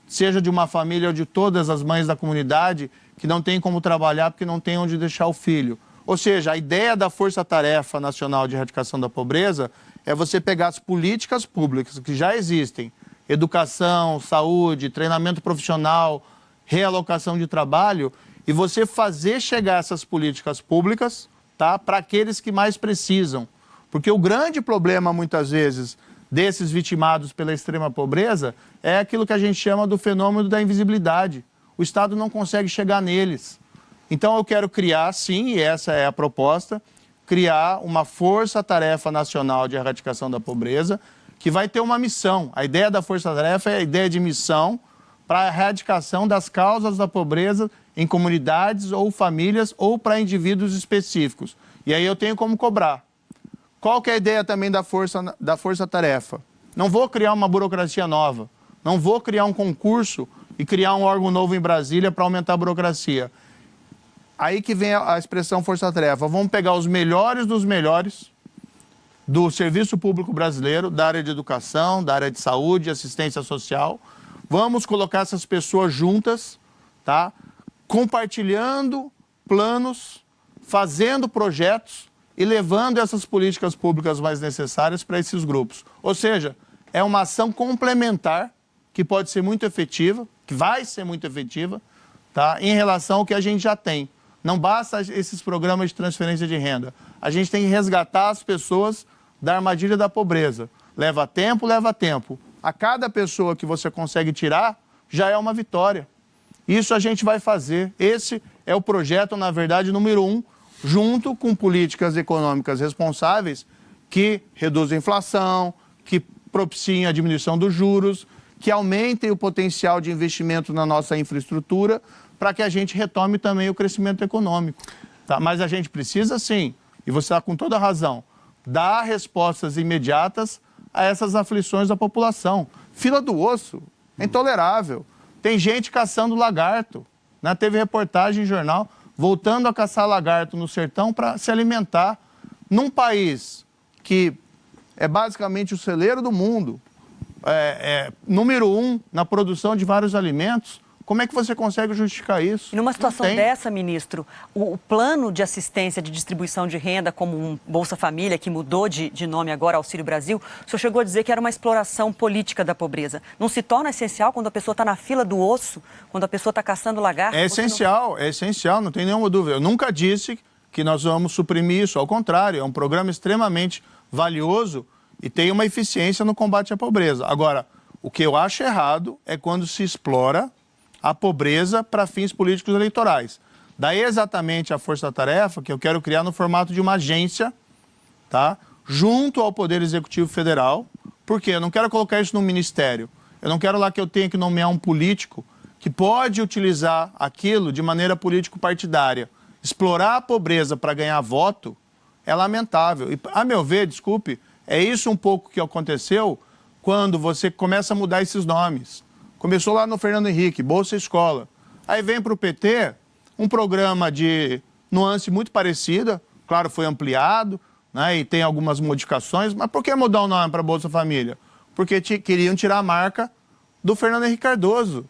seja de uma família ou de todas as mães da comunidade, que não tem como trabalhar porque não tem onde deixar o filho. Ou seja, a ideia da Força Tarefa Nacional de Erradicação da Pobreza é você pegar as políticas públicas que já existem, educação, saúde, treinamento profissional, realocação de trabalho, e você fazer chegar essas políticas públicas, tá, para aqueles que mais precisam. Porque o grande problema, muitas vezes, desses vitimados pela extrema pobreza é aquilo que a gente chama do fenômeno da invisibilidade. O Estado não consegue chegar neles. Então eu quero criar, sim, e essa é a proposta, criar uma Força-Tarefa Nacional de Erradicação da Pobreza, que vai ter uma missão. A ideia da Força-Tarefa é a ideia de missão para a erradicação das causas da pobreza em comunidades ou famílias ou para indivíduos específicos. E aí eu tenho como cobrar. Qual que é a ideia também da Força-Tarefa? Não vou criar uma burocracia nova, não vou criar um concurso e criar um órgão novo em Brasília para aumentar a burocracia. Aí que vem a expressão força-tarefa. Vamos pegar os melhores dos melhores do serviço público brasileiro, da área de educação, da área de saúde, assistência social. Vamos colocar essas pessoas juntas, tá? Compartilhando planos, fazendo projetos e levando essas políticas públicas mais necessárias para esses grupos. Ou seja, é uma ação complementar que pode ser muito efetiva, que vai ser muito efetiva, tá? Em relação ao que a gente já tem. Não basta esses programas de transferência de renda. A gente tem que resgatar as pessoas da armadilha da pobreza. Leva tempo, leva tempo. A cada pessoa que você consegue tirar, já é uma vitória. Isso a gente vai fazer. Esse é o projeto, na verdade, número 1, junto com políticas econômicas responsáveis que reduzem a inflação, que propiciem a diminuição dos juros, que aumentem o potencial de investimento na nossa infraestrutura, para que a gente retome também o crescimento econômico. Tá? Mas a gente precisa, sim, e você está com toda a razão, dar respostas imediatas a essas aflições da população. Fila do osso, é intolerável. Tem gente caçando lagarto, né? Teve reportagem em jornal, voltando a caçar lagarto no sertão para se alimentar. Num país que é basicamente o celeiro do mundo, número 1 na produção de vários alimentos, como é que você consegue justificar isso? E numa situação dessa, ministro, o plano de assistência de distribuição de renda, como um Bolsa Família, que mudou de nome agora, Auxílio Brasil, o senhor chegou a dizer que era uma exploração política da pobreza. Não se torna essencial quando a pessoa está na fila do osso, quando a pessoa está caçando lagarto? É essencial, não tem nenhuma dúvida. Eu nunca disse que nós vamos suprimir isso, ao contrário, é um programa extremamente valioso e tem uma eficiência no combate à pobreza. Agora, o que eu acho errado é quando se explora a pobreza para fins políticos eleitorais. Daí exatamente a força-tarefa que eu quero criar no formato de uma agência, tá? Junto ao Poder Executivo Federal. Por quê? Eu não quero colocar isso no ministério. Eu não quero lá que eu tenha que nomear um político que pode utilizar aquilo de maneira político-partidária. Explorar a pobreza para ganhar voto é lamentável. E, a meu ver, desculpe, é isso um pouco que aconteceu quando você começa a mudar esses nomes. Começou lá no Fernando Henrique, Bolsa Escola. Aí vem para o PT um programa de nuance muito parecida, claro, foi ampliado, né, e tem algumas modificações, mas por que mudar o nome para Bolsa Família? Porque queriam tirar a marca do Fernando Henrique Cardoso.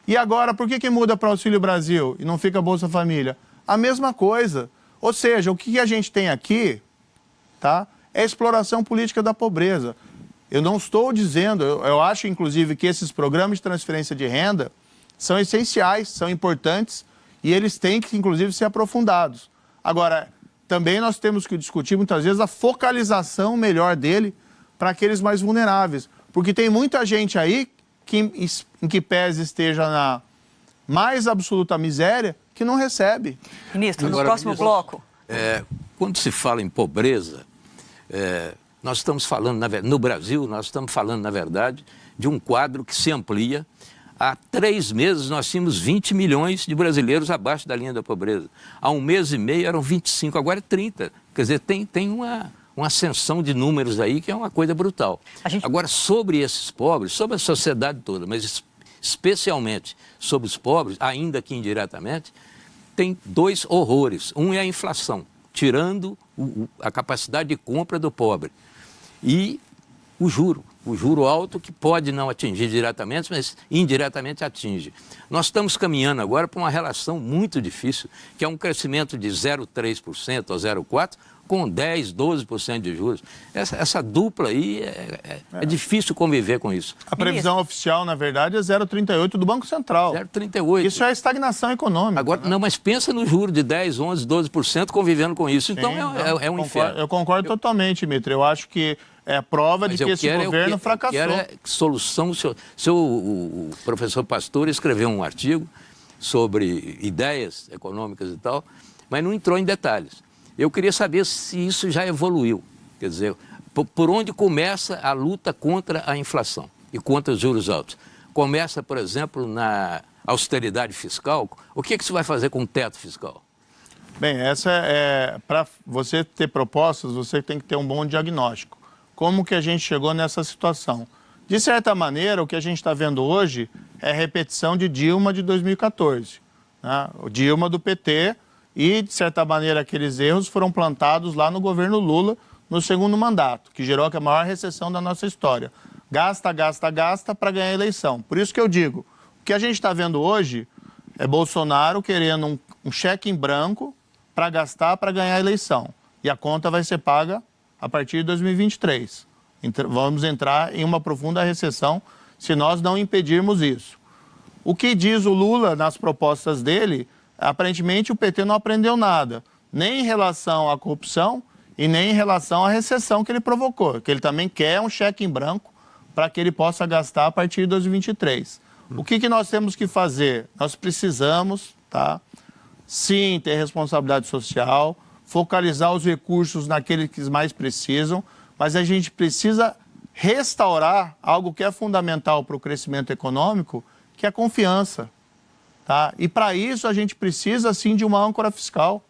E agora, por que muda para Auxílio Brasil e não fica Bolsa Família? A mesma coisa. Ou seja, o que a gente tem aqui, tá, é exploração política da pobreza. Eu não estou dizendo, eu acho inclusive que esses programas de transferência de renda são essenciais, são importantes e eles têm que inclusive ser aprofundados. Agora, também nós temos que discutir muitas vezes a focalização melhor dele para aqueles mais vulneráveis. Porque tem muita gente aí que, em que pese esteja na mais absoluta miséria, que não recebe. Ministro, no Agora, próximo ministro, bloco... Quando se fala em pobreza, nós estamos falando, no Brasil, nós estamos falando, na verdade, de um quadro que se amplia. Há 3 meses nós tínhamos 20 milhões de brasileiros abaixo da linha da pobreza. Há 1 mês e meio eram 25, agora é 30. Quer dizer, tem uma ascensão de números aí que é uma coisa brutal. Agora, sobre esses pobres, sobre a sociedade toda, mas especialmente sobre os pobres, ainda que indiretamente, tem 2 horrores. Um é a inflação, tirando a capacidade de compra do pobre. E o juro alto que pode não atingir diretamente, mas indiretamente atinge. Nós estamos caminhando agora para uma relação muito difícil, que é um crescimento de 0,3% ou 0,4%, com 10%, 12% de juros. Essa dupla aí é difícil conviver com isso. A previsão oficial, na verdade, é 0,38% do Banco Central. 0,38%. Isso é estagnação econômica. Agora, não, mas pensa no juro de 10%, 11%, 12% convivendo com isso. Então, é um inferno. Eu concordo totalmente, Dmitry. Eu acho que é prova de que esse governo fracassou. Eu quero solução. O professor Pastor escreveu um artigo sobre ideias econômicas e tal, mas não entrou em detalhes. Eu queria saber se isso já evoluiu. Quer dizer, por onde começa a luta contra a inflação e contra os juros altos? Começa, por exemplo, na austeridade fiscal. O que você vai fazer com o teto fiscal? Bem, para você ter propostas, você tem que ter um bom diagnóstico. Como que a gente chegou nessa situação? De certa maneira, o que a gente está vendo hoje é a repetição de Dilma de 2014. Né? O Dilma do PT e, de certa maneira, aqueles erros foram plantados lá no governo Lula no segundo mandato, que gerou a maior recessão da nossa história. Gasta, gasta, gasta para ganhar a eleição. Por isso que eu digo, o que a gente está vendo hoje é Bolsonaro querendo um cheque em branco para gastar para ganhar a eleição. E a conta vai ser paga a partir de 2023. Vamos entrar em uma profunda recessão se nós não impedirmos isso. O que diz o Lula nas propostas dele, aparentemente o PT não aprendeu nada, nem em relação à corrupção e nem em relação à recessão que ele provocou, que ele também quer um cheque em branco para que ele possa gastar a partir de 2023. O que nós temos que fazer? Nós precisamos, sim, ter responsabilidade social, focalizar os recursos naqueles que mais precisam, mas a gente precisa restaurar algo que é fundamental para o crescimento econômico, que é a confiança. E para isso a gente precisa, sim, de uma âncora fiscal.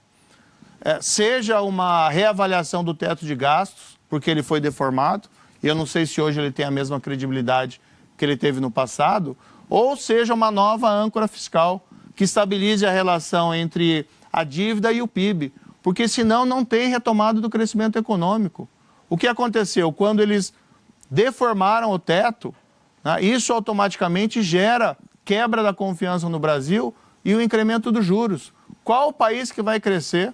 Seja uma reavaliação do teto de gastos, porque ele foi deformado, e eu não sei se hoje ele tem a mesma credibilidade que ele teve no passado, ou seja uma nova âncora fiscal que estabilize a relação entre a dívida e o PIB, porque senão não tem retomada do crescimento econômico. O que aconteceu? Quando eles deformaram o teto, isso automaticamente gera quebra da confiança no Brasil e o incremento dos juros. Qual o país que vai crescer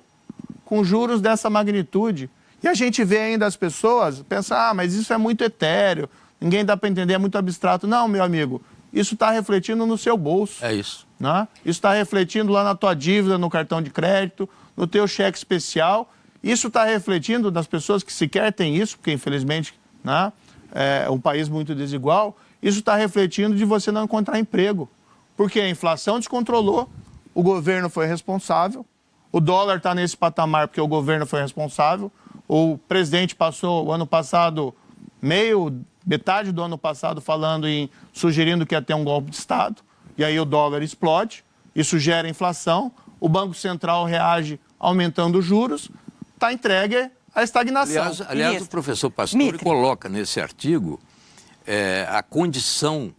com juros dessa magnitude? E a gente vê ainda as pessoas pensar, mas isso é muito etéreo, ninguém dá para entender, é muito abstrato. Não, meu amigo, isso está refletindo no seu bolso. É isso. Isso está refletindo lá na tua dívida, no cartão de crédito, no teu cheque especial. Isso está refletindo das pessoas que sequer têm isso, porque infelizmente é um país muito desigual. Isso está refletindo de você não encontrar emprego. Porque a inflação descontrolou, o governo foi responsável, o dólar está nesse patamar porque o governo foi responsável, o presidente passou o ano passado, metade do ano passado, sugerindo que ia ter um golpe de Estado, e aí o dólar explode, isso gera inflação, o Banco Central reage aumentando os juros, está entregue à estagnação. Aliás, o professor Pastore coloca nesse artigo a condição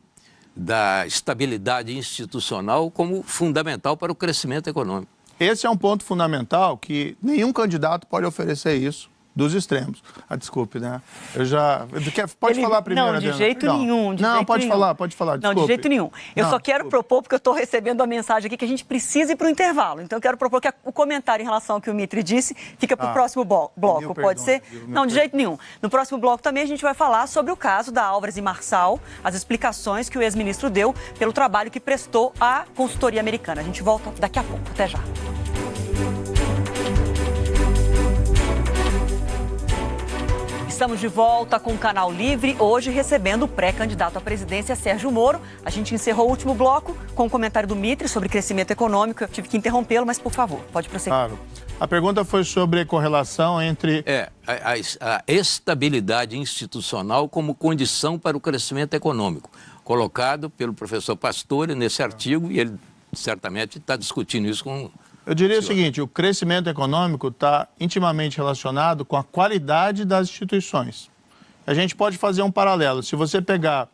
da estabilidade institucional como fundamental para o crescimento econômico. Esse é um ponto fundamental que nenhum candidato pode oferecer isso dos extremos. Desculpe, né? Pode falar primeiro, Não, de jeito nenhum. Pode falar, desculpe. Não, de jeito nenhum. Eu só quero propor, porque eu estou recebendo a mensagem aqui que a gente precisa ir para o intervalo. Então, eu quero propor que o comentário em relação ao que o Dmitry disse fica para o próximo bloco. Pode ser? Não, de jeito nenhum. No próximo bloco também a gente vai falar sobre o caso da Álvares e Marçal, as explicações que o ex-ministro deu pelo trabalho que prestou à consultoria americana. A gente volta daqui a pouco. Até já. Estamos de volta com o Canal Livre, hoje recebendo o pré-candidato à presidência, Sérgio Moro. A gente encerrou o último bloco com o comentário do Mitre sobre crescimento econômico. Eu tive que interrompê-lo, mas, por favor, pode prosseguir. Claro. A pergunta foi sobre a correlação entre... A estabilidade institucional como condição para o crescimento econômico, colocado pelo professor Pastore nesse artigo, e ele certamente está discutindo isso com... Eu diria o seguinte, o crescimento econômico está intimamente relacionado com a qualidade das instituições. A gente pode fazer um paralelo. Se você pegar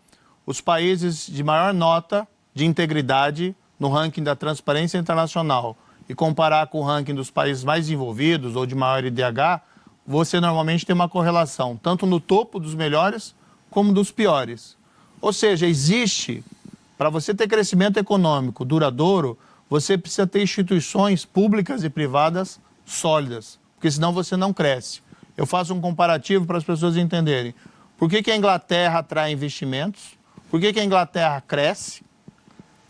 os países de maior nota de integridade no ranking da Transparência Internacional e comparar com o ranking dos países mais desenvolvidos ou de maior IDH, você normalmente tem uma correlação, tanto no topo dos melhores como dos piores. Ou seja, existe, para você ter crescimento econômico duradouro, você precisa ter instituições públicas e privadas sólidas, porque senão você não cresce. Eu faço um comparativo para as pessoas entenderem. Por que a Inglaterra atrai investimentos? Por que a Inglaterra cresce?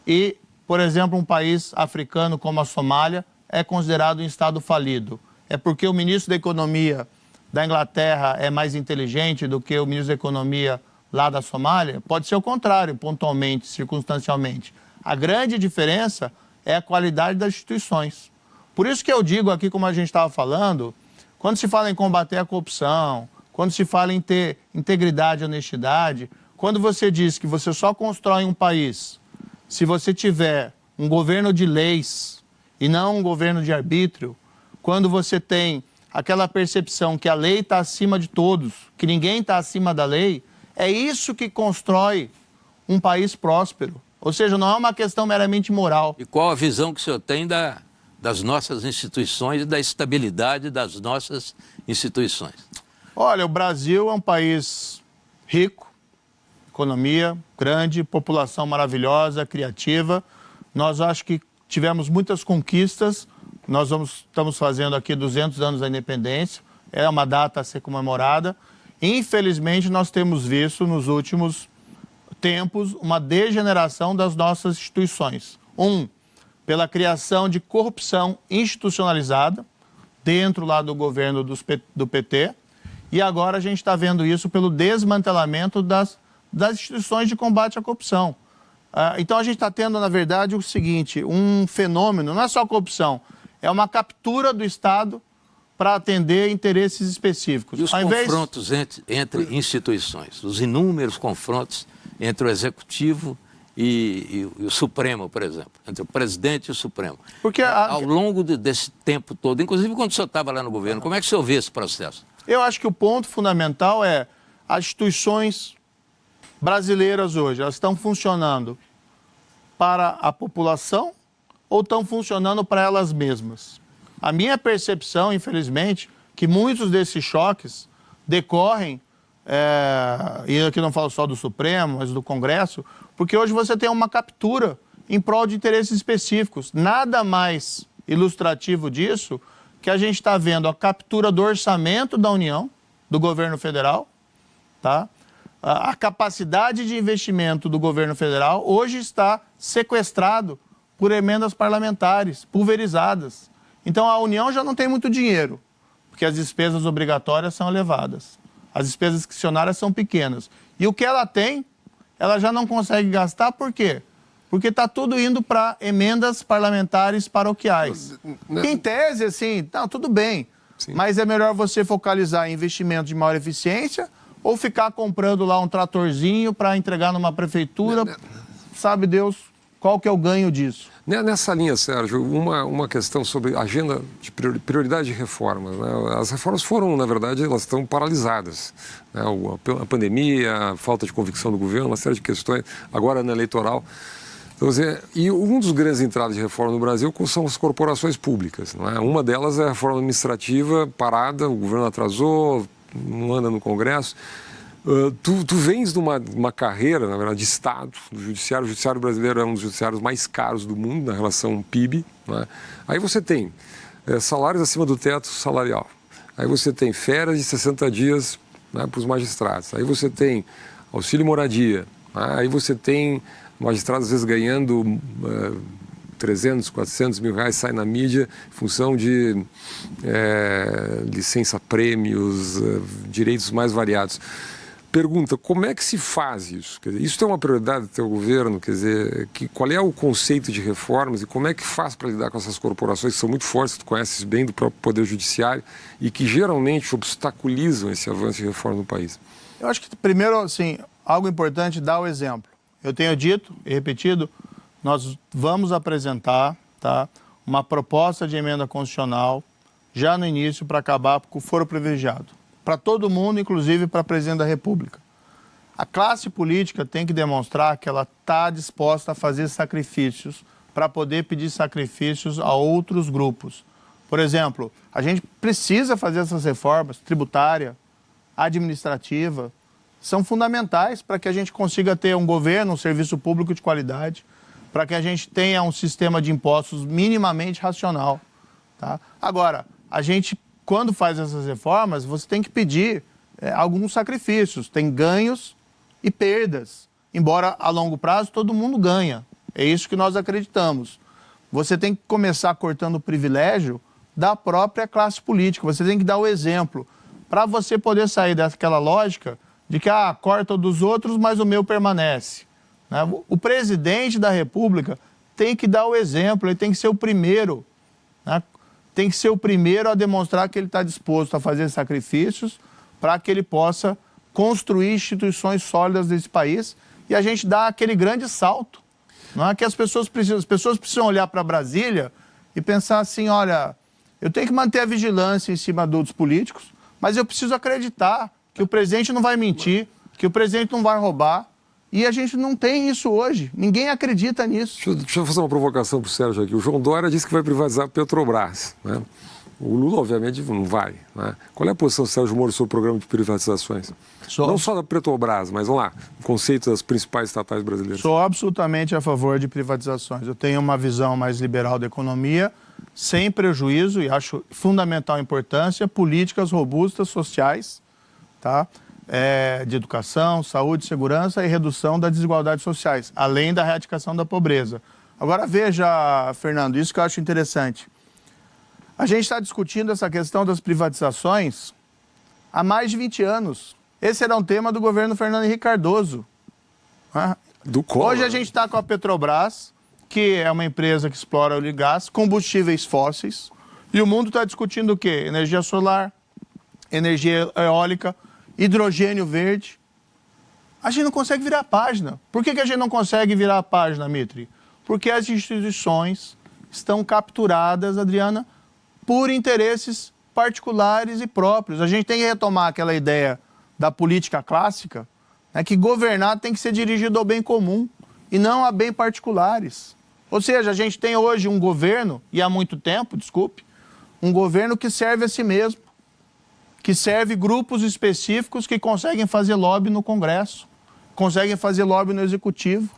E, por exemplo, um país africano como a Somália é considerado um estado falido. É porque o ministro da Economia da Inglaterra é mais inteligente do que o ministro da Economia lá da Somália? Pode ser o contrário, pontualmente, circunstancialmente. A grande diferença é a qualidade das instituições. Por isso que eu digo aqui, como a gente estava falando, quando se fala em combater a corrupção, quando se fala em ter integridade e honestidade, quando você diz que você só constrói um país se você tiver um governo de leis e não um governo de arbítrio, quando você tem aquela percepção que a lei está acima de todos, que ninguém está acima da lei, é isso que constrói um país próspero. Ou seja, não é uma questão meramente moral. E qual a visão que o senhor tem das nossas instituições e da estabilidade das nossas instituições? Olha, o Brasil é um país rico, economia grande, população maravilhosa, criativa. Nós acho que tivemos muitas conquistas. Nós estamos fazendo aqui 200 anos da independência. É uma data a ser comemorada. Infelizmente, nós temos visto nos últimos tempos uma degeneração das nossas instituições. Pela criação de corrupção institucionalizada dentro lá do governo do PT, e agora a gente está vendo isso pelo desmantelamento das instituições de combate à corrupção. Então a gente está tendo, na verdade, o seguinte, um fenômeno, não é só corrupção, é uma captura do Estado para atender interesses específicos. E os confrontos entre instituições, os inúmeros confrontos entre o Executivo e o Supremo, por exemplo, entre o Presidente e o Supremo. Porque ao longo desse tempo todo, inclusive quando o senhor estava lá no governo, como é que o senhor vê esse processo? Eu acho que o ponto fundamental é as instituições brasileiras hoje, elas estão funcionando para a população ou estão funcionando para elas mesmas? A minha percepção, infelizmente, que muitos desses choques decorrem, e aqui não falo só do Supremo, mas do Congresso, porque hoje você tem uma captura em prol de interesses específicos. Nada mais ilustrativo disso que a gente está vendo a captura do orçamento da União, do governo federal, tá? A capacidade de investimento do governo federal hoje está sequestrado por emendas parlamentares, pulverizadas. Então a União já não tem muito dinheiro, porque as despesas obrigatórias são elevadas. As despesas discricionárias são pequenas. E o que ela tem, ela já não consegue gastar, por quê? Porque está tudo indo para emendas parlamentares paroquiais. Em tese, assim, tá, tudo bem. Sim. Mas é melhor você focalizar em investimentos de maior eficiência ou ficar comprando lá um tratorzinho para entregar numa prefeitura, sabe Deus qual que é o ganho disso. Nessa linha, Sérgio, uma questão sobre agenda de prioridade de reformas. Né? As reformas foram, na verdade, elas estão paralisadas. Né? A pandemia, a falta de convicção do governo, uma série de questões, agora na eleitoral. Então, e um dos grandes entradas de reforma no Brasil são as corporações públicas. Não é? Uma delas é a reforma administrativa parada, o governo atrasou, não anda no Congresso. Tu vens de uma carreira, na verdade, de Estado, do Judiciário. O Judiciário brasileiro é um dos judiciários mais caros do mundo, na relação PIB. Não é? Aí você tem salários acima do teto salarial. Aí você tem férias de 60 dias, né, para os magistrados. Aí você tem auxílio moradia. Né? Aí você tem magistrados, às vezes, ganhando 300, 400 mil reais sai na mídia em função de licença-prêmios, direitos mais variados. Pergunta, como é que se faz isso? Quer dizer, isso é uma prioridade do teu governo? Quer dizer, qual é o conceito de reformas e como é que faz para lidar com essas corporações que são muito fortes, que tu conheces bem do próprio Poder Judiciário e que geralmente obstaculizam esse avanço de reforma no país? Eu acho que, primeiro, assim, algo importante, dar o exemplo. Eu tenho dito e repetido, nós vamos apresentar, tá, uma proposta de emenda constitucional já no início para acabar com o foro privilegiado. Para todo mundo, inclusive para o presidente da República. A classe política tem que demonstrar que ela está disposta a fazer sacrifícios para poder pedir sacrifícios a outros grupos. Por exemplo, a gente precisa fazer essas reformas tributária, administrativa, são fundamentais para que a gente consiga ter um governo, um serviço público de qualidade, para que a gente tenha um sistema de impostos minimamente racional. Tá? Agora, a gente, quando faz essas reformas, você tem que pedir alguns sacrifícios, tem ganhos e perdas. Embora a longo prazo todo mundo ganha, é isso que nós acreditamos. Você tem que começar cortando o privilégio da própria classe política, você tem que dar o exemplo, para você poder sair daquela lógica de que corta dos outros, mas o meu permanece. Né? O presidente da República tem que dar o exemplo, ele tem que ser o primeiro, né? Tem que ser o primeiro a demonstrar que ele está disposto a fazer sacrifícios para que ele possa construir instituições sólidas desse país e a gente dá aquele grande salto. Não é que as pessoas precisam olhar para Brasília e pensar assim, olha, eu tenho que manter a vigilância em cima dos políticos, mas eu preciso acreditar que o presidente não vai mentir, que o presidente não vai roubar. E a gente não tem isso hoje. Ninguém acredita nisso. Deixa eu fazer uma provocação para o Sérgio aqui. O João Dória disse que vai privatizar a Petrobras, né? O Lula, obviamente, não vai, né? Qual é a posição do Sérgio Moro sobre o programa de privatizações? Não só da Petrobras, mas vamos lá, o conceito das principais estatais brasileiras. Sou absolutamente a favor de privatizações. Eu tenho uma visão mais liberal da economia, sem prejuízo, e acho fundamental a importância, políticas robustas, sociais, tá? De educação, saúde, segurança e redução das desigualdades sociais, além da erradicação da pobreza. Agora veja, Fernando, isso que eu acho interessante. A gente está discutindo essa questão das privatizações há mais de 20 anos. Esse era um tema do governo Fernando Henrique Cardoso. Né? Hoje a gente está com a Petrobras, que é uma empresa que explora óleo e gás, combustíveis fósseis, e o mundo está discutindo o quê? Energia solar, energia eólica, hidrogênio verde. A gente não consegue virar a página. Por que a gente não consegue virar a página, Mitri? Porque as instituições estão capturadas, Adriana, por interesses particulares e próprios. A gente tem que retomar aquela ideia da política clássica, né, que governar tem que ser dirigido ao bem comum e não a bem particulares. Ou seja, a gente tem hoje um governo, e há muito tempo, desculpe, um governo que serve a si mesmo, que serve grupos específicos que conseguem fazer lobby no Congresso, conseguem fazer lobby no Executivo.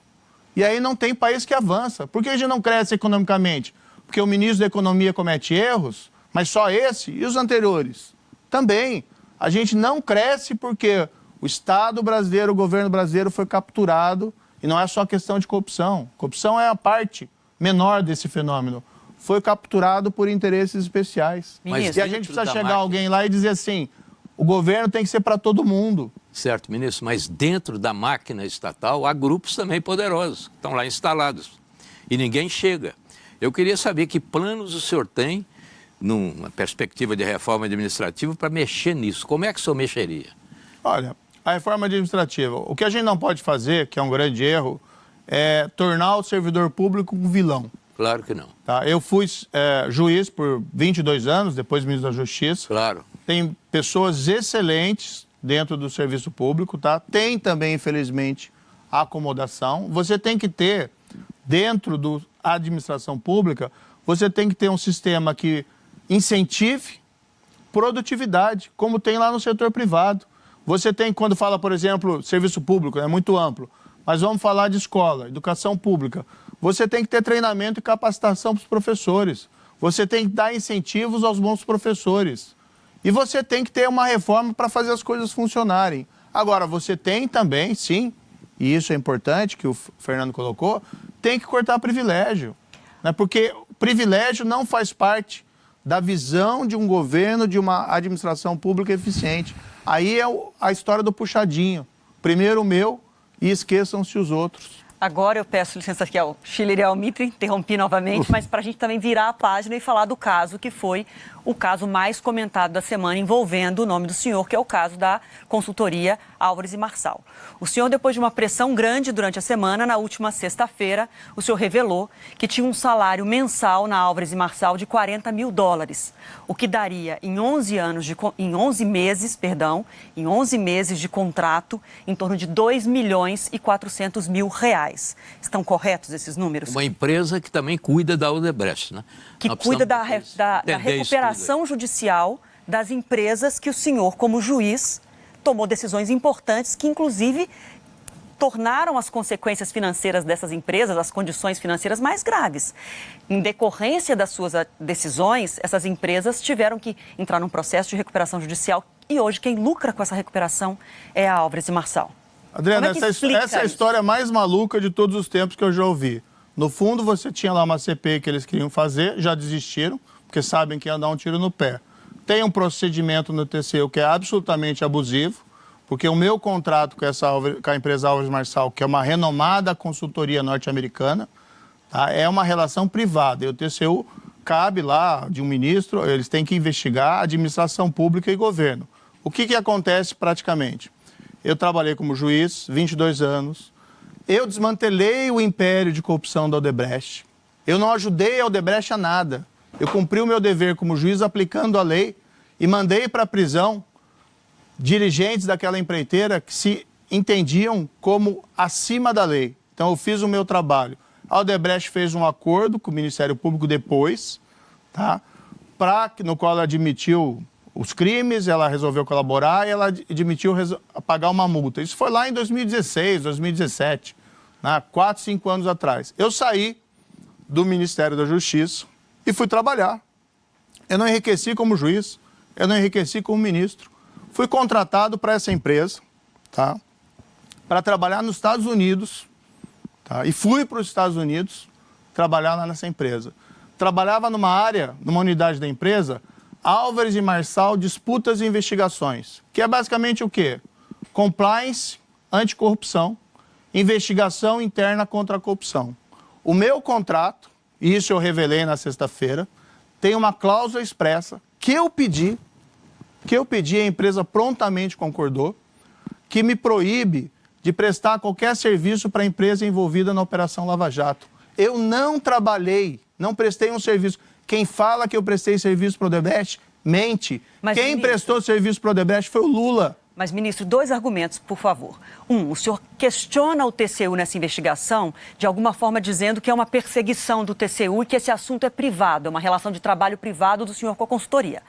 E aí não tem país que avança. Por que a gente não cresce economicamente? Porque o ministro da Economia comete erros, mas só esse e os anteriores. Também, a gente não cresce porque o Estado brasileiro, o governo brasileiro foi capturado, e não é só questão de corrupção. Corrupção é a parte menor desse fenômeno. Foi capturado por interesses especiais. Mas e a gente precisa chegar alguém lá e dizer assim, o governo tem que ser para todo mundo. Certo, ministro, mas dentro da máquina estatal há grupos também poderosos, que estão lá instalados, e ninguém chega. Eu queria saber que planos o senhor tem, numa perspectiva de reforma administrativa, para mexer nisso. Como é que o senhor mexeria? Olha, a reforma administrativa, o que a gente não pode fazer, que é um grande erro, é tornar o servidor público um vilão. Claro que não. Tá? Eu fui juiz por 22 anos, depois ministro da Justiça. Claro. Tem pessoas excelentes dentro do serviço público, tá? Tem também, infelizmente, a acomodação. Você tem que ter, dentro da administração pública, você tem que ter um sistema que incentive produtividade, como tem lá no setor privado. Você tem, quando fala, por exemplo, serviço público, é muito amplo, mas vamos falar de escola, educação pública. Você tem que ter treinamento e capacitação para os professores. Você tem que dar incentivos aos bons professores. E você tem que ter uma reforma para fazer as coisas funcionarem. Agora, você tem também, sim, e isso é importante, que o Fernando colocou, tem que cortar privilégio. né? Porque privilégio não faz parte da visão de um governo, de uma administração pública eficiente. Aí é a história do puxadinho. Primeiro o meu e esqueçam-se os outros. Agora eu peço licença aqui ao Schiller e ao Mitre, interrompi novamente, mas para a gente também virar a página e falar do caso que foi o caso mais comentado da semana envolvendo o nome do senhor, que é o caso da consultoria Álvares e Marçal. O senhor, depois de uma pressão grande durante a semana, na última sexta-feira, o senhor revelou que tinha um salário mensal na Álvares e Marçal de $40 mil, o que daria em 11 meses de contrato, em torno de R$2.400.000. Estão corretos esses números? Uma empresa que também cuida da Odebrecht, né? Que cuida da recuperação judicial das empresas que o senhor, como juiz, tomou decisões importantes que, inclusive, tornaram as consequências financeiras dessas empresas, as condições financeiras mais graves. Em decorrência das suas decisões, essas empresas tiveram que entrar num processo de recuperação judicial e hoje quem lucra com essa recuperação é a Álvares e Marçal. Adriana, essa é a história mais maluca de todos os tempos que eu já ouvi. No fundo, você tinha lá uma CPI que eles queriam fazer, já desistiram, porque sabem que ia dar um tiro no pé. Tem um procedimento no TCU que é absolutamente abusivo, porque o meu contrato com a empresa Álvares Marçal, que é uma renomada consultoria norte-americana, tá, é uma relação privada. E o TCU cabe lá de um ministro, eles têm que investigar a administração pública e governo. O que acontece praticamente? Eu trabalhei como juiz, 22 anos, eu desmantelei o império de corrupção da Odebrecht, eu não ajudei a Odebrecht a nada. Eu cumpri o meu dever como juiz aplicando a lei e mandei para a prisão dirigentes daquela empreiteira que se entendiam como acima da lei. Então eu fiz o meu trabalho. A Odebrecht fez um acordo com o Ministério Público depois, tá? No qual ela admitiu os crimes, ela resolveu colaborar e ela admitiu pagar uma multa. Isso foi lá em 2016, 2017, né? 4, 5 anos atrás. Eu saí do Ministério da Justiça e fui trabalhar. Eu não enriqueci como juiz, eu não enriqueci como ministro. Fui contratado para essa empresa, tá? Para trabalhar nos Estados Unidos, tá? E fui para os Estados Unidos trabalhar lá nessa empresa. Trabalhava numa área, numa unidade da empresa, Álvares e Marçal Disputas e Investigações, que é basicamente o quê? Compliance, anticorrupção, investigação interna contra a corrupção. O meu contrato, e isso eu revelei na sexta-feira, tem uma cláusula expressa que eu pedi, a empresa prontamente concordou, que me proíbe de prestar qualquer serviço para a empresa envolvida na Operação Lava Jato. Eu não trabalhei, não prestei um serviço. Quem fala que eu prestei serviço para o Odebrecht, mente. Mas, quem prestou serviço para o Odebrecht foi o Lula. Mas, ministro, 2 argumentos, por favor. O senhor questiona o TCU nessa investigação, de alguma forma dizendo que é uma perseguição do TCU e que esse assunto é privado, é uma relação de trabalho privado do senhor com a consultoria.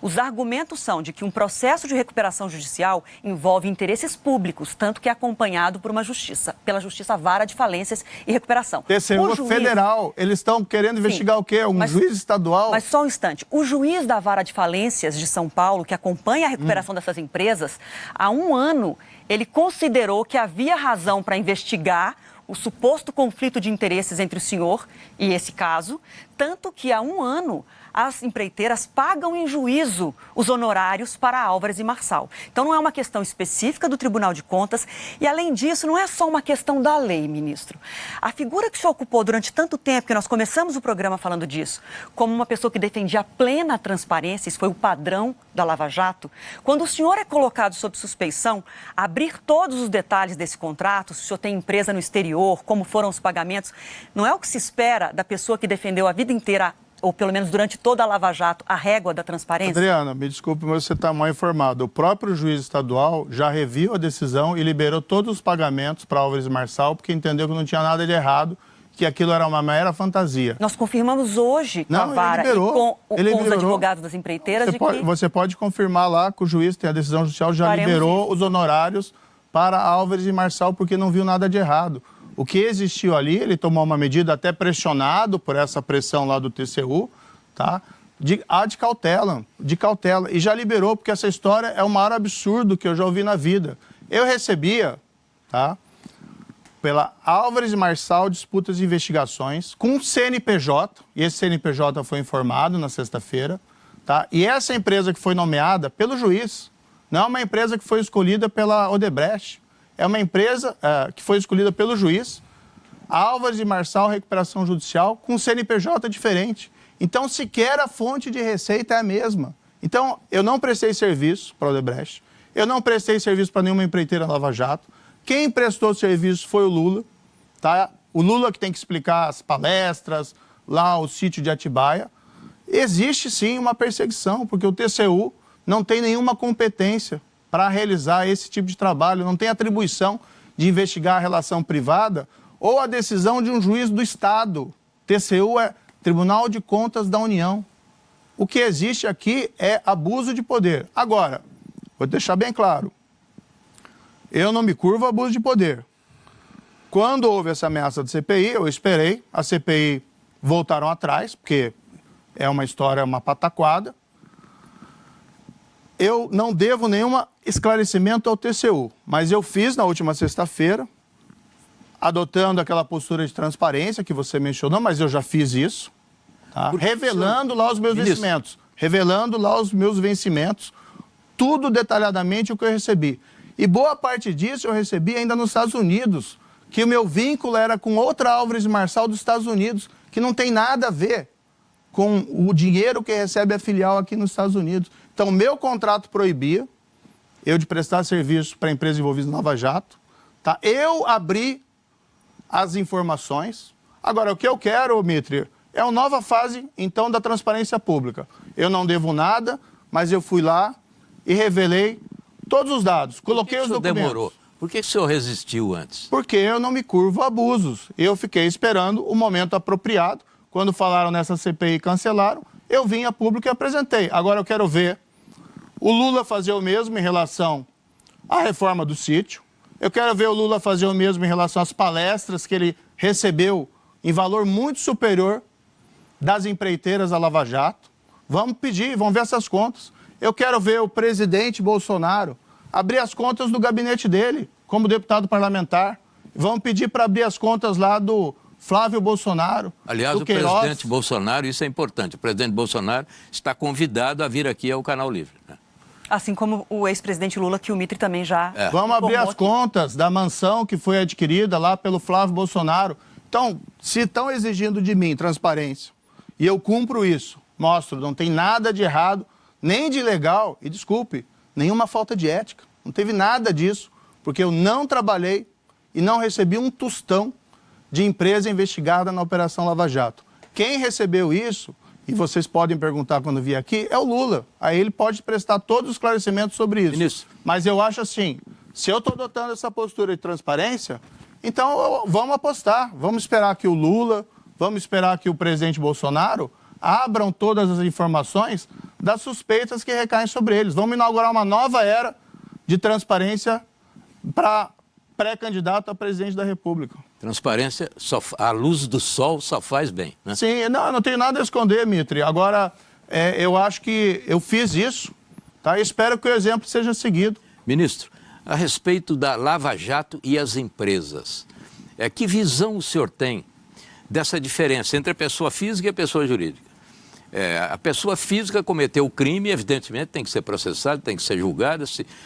Os argumentos são de que um processo de recuperação judicial envolve interesses públicos, tanto que é acompanhado por pela Justiça Vara de Falências e Recuperação. TCU federal, eles estão querendo investigar o quê? Juiz estadual? Mas só um instante. O juiz da Vara de Falências de São Paulo, que acompanha a recuperação dessas empresas, há 1 ano, ele considerou que havia razão para investigar o suposto conflito de interesses entre o senhor e esse caso, tanto que há 1 ano as empreiteiras pagam em juízo os honorários para Álvares e Marçal. Então não é uma questão específica do Tribunal de Contas e, além disso, não é só uma questão da lei, ministro. A figura que o senhor ocupou durante tanto tempo, que nós começamos o programa falando disso, como uma pessoa que defendia a plena transparência, isso foi o padrão da Lava Jato, quando o senhor é colocado sob suspeição, abrir todos os detalhes desse contrato, se o senhor tem empresa no exterior, como foram os pagamentos, não é o que se espera da pessoa que defendeu a vida inteira, ou pelo menos durante toda a Lava Jato, a régua da transparência? Adriana, me desculpe, mas você está mal informado. O próprio juiz estadual já reviu a decisão e liberou todos os pagamentos para Álvares e Marçal, porque entendeu que não tinha nada de errado, que aquilo era uma mera fantasia. Nós confirmamos hoje com a Vara e com os advogados das empreiteiras Você pode confirmar lá que o juiz tem a decisão judicial, já liberou os honorários para Álvares e Marçal, porque não viu nada de errado. O que existiu ali, ele tomou uma medida até pressionado por essa pressão lá do TCU, tá? de cautela, e já liberou, porque essa história é o maior absurdo que eu já ouvi na vida. Eu recebia, tá? pela Álvares e Marçal Disputas e Investigações, com o CNPJ, e esse CNPJ foi informado na sexta-feira, tá? E essa empresa que foi nomeada pelo juiz, não é uma empresa que foi escolhida pela Odebrecht, é uma empresa que foi escolhida pelo juiz, Álvares e Marçal Recuperação Judicial, com um CNPJ diferente. Então, sequer a fonte de receita é a mesma. Então, eu não prestei serviço para a Odebrecht, eu não prestei serviço para nenhuma empreiteira Lava Jato. Quem prestou serviço foi o Lula, tá? O Lula que tem que explicar as palestras, lá o sítio de Atibaia. Existe sim uma perseguição, porque o TCU não tem nenhuma competência para realizar esse tipo de trabalho, não tem atribuição de investigar a relação privada ou a decisão de um juiz do Estado. TCU é Tribunal de Contas da União. O que existe aqui é abuso de poder. Agora, vou deixar bem claro, eu não me curvo ao abuso de poder. Quando houve essa ameaça de CPI, eu esperei, a CPI voltaram atrás, porque é uma história, uma pataquada. Eu não devo nenhum esclarecimento ao TCU, mas eu fiz na última sexta-feira, adotando aquela postura de transparência que você mencionou, mas eu já fiz isso, tá? Revelando lá os meus vencimentos, tudo detalhadamente o que eu recebi. E boa parte disso eu recebi ainda nos Estados Unidos, que o meu vínculo era com outra Álvares e Marçal dos Estados Unidos, que não tem nada a ver com o dinheiro que recebe a filial aqui nos Estados Unidos. Então, meu contrato proibia eu de prestar serviço para a empresa envolvida em Lava Jato, tá? Eu abri as informações. Agora, o que eu quero, Mitri, é uma nova fase, então, da transparência pública. Eu não devo nada, mas eu fui lá e revelei todos os dados, coloquei os documentos. Demorou? Por que o senhor resistiu antes? Porque eu não me curvo a abusos. Eu fiquei esperando o momento apropriado. Quando falaram nessa CPI e cancelaram, eu vim a público e apresentei. Agora eu quero ver o Lula fazer o mesmo em relação à reforma do sítio. Eu quero ver o Lula fazer o mesmo em relação às palestras que ele recebeu em valor muito superior das empreiteiras da Lava Jato. Vamos pedir, vamos ver essas contas. Eu quero ver o presidente Bolsonaro abrir as contas do gabinete dele, como deputado parlamentar. Vamos pedir para abrir as contas lá do Flávio Bolsonaro. Aliás, o presidente Bolsonaro, isso é importante, o presidente Bolsonaro está convidado a vir aqui ao Canal Livre, né? Assim como o ex-presidente Lula, que o Mitri também já... Vamos abrir as contas da mansão que foi adquirida lá pelo Flávio Bolsonaro. Então, se estão exigindo de mim transparência, e eu cumpro isso, mostro, não tem nada de errado, nem de ilegal, e desculpe, nenhuma falta de ética. Não teve nada disso, porque eu não trabalhei e não recebi um tostão de empresa investigada na Operação Lava Jato. Quem recebeu isso, e vocês podem perguntar quando vier aqui, é o Lula. Aí ele pode prestar todos os esclarecimentos sobre isso. Ministro. Mas eu acho assim, se eu estou adotando essa postura de transparência, então vamos apostar, vamos esperar que o Lula, vamos esperar que o presidente Bolsonaro abram todas as informações das suspeitas que recaem sobre eles. Vamos inaugurar uma nova era de transparência para pré-candidato a presidente da República. Transparência, a luz do sol só faz bem, né? Sim, eu não tenho nada a esconder, Mitri. Agora, eu acho que eu fiz isso, tá? E espero que o exemplo seja seguido. Ministro, a respeito da Lava Jato e as empresas, que visão o senhor tem dessa diferença entre a pessoa física e a pessoa jurídica? A pessoa física cometeu o crime, evidentemente tem que ser processada, tem que ser julgada,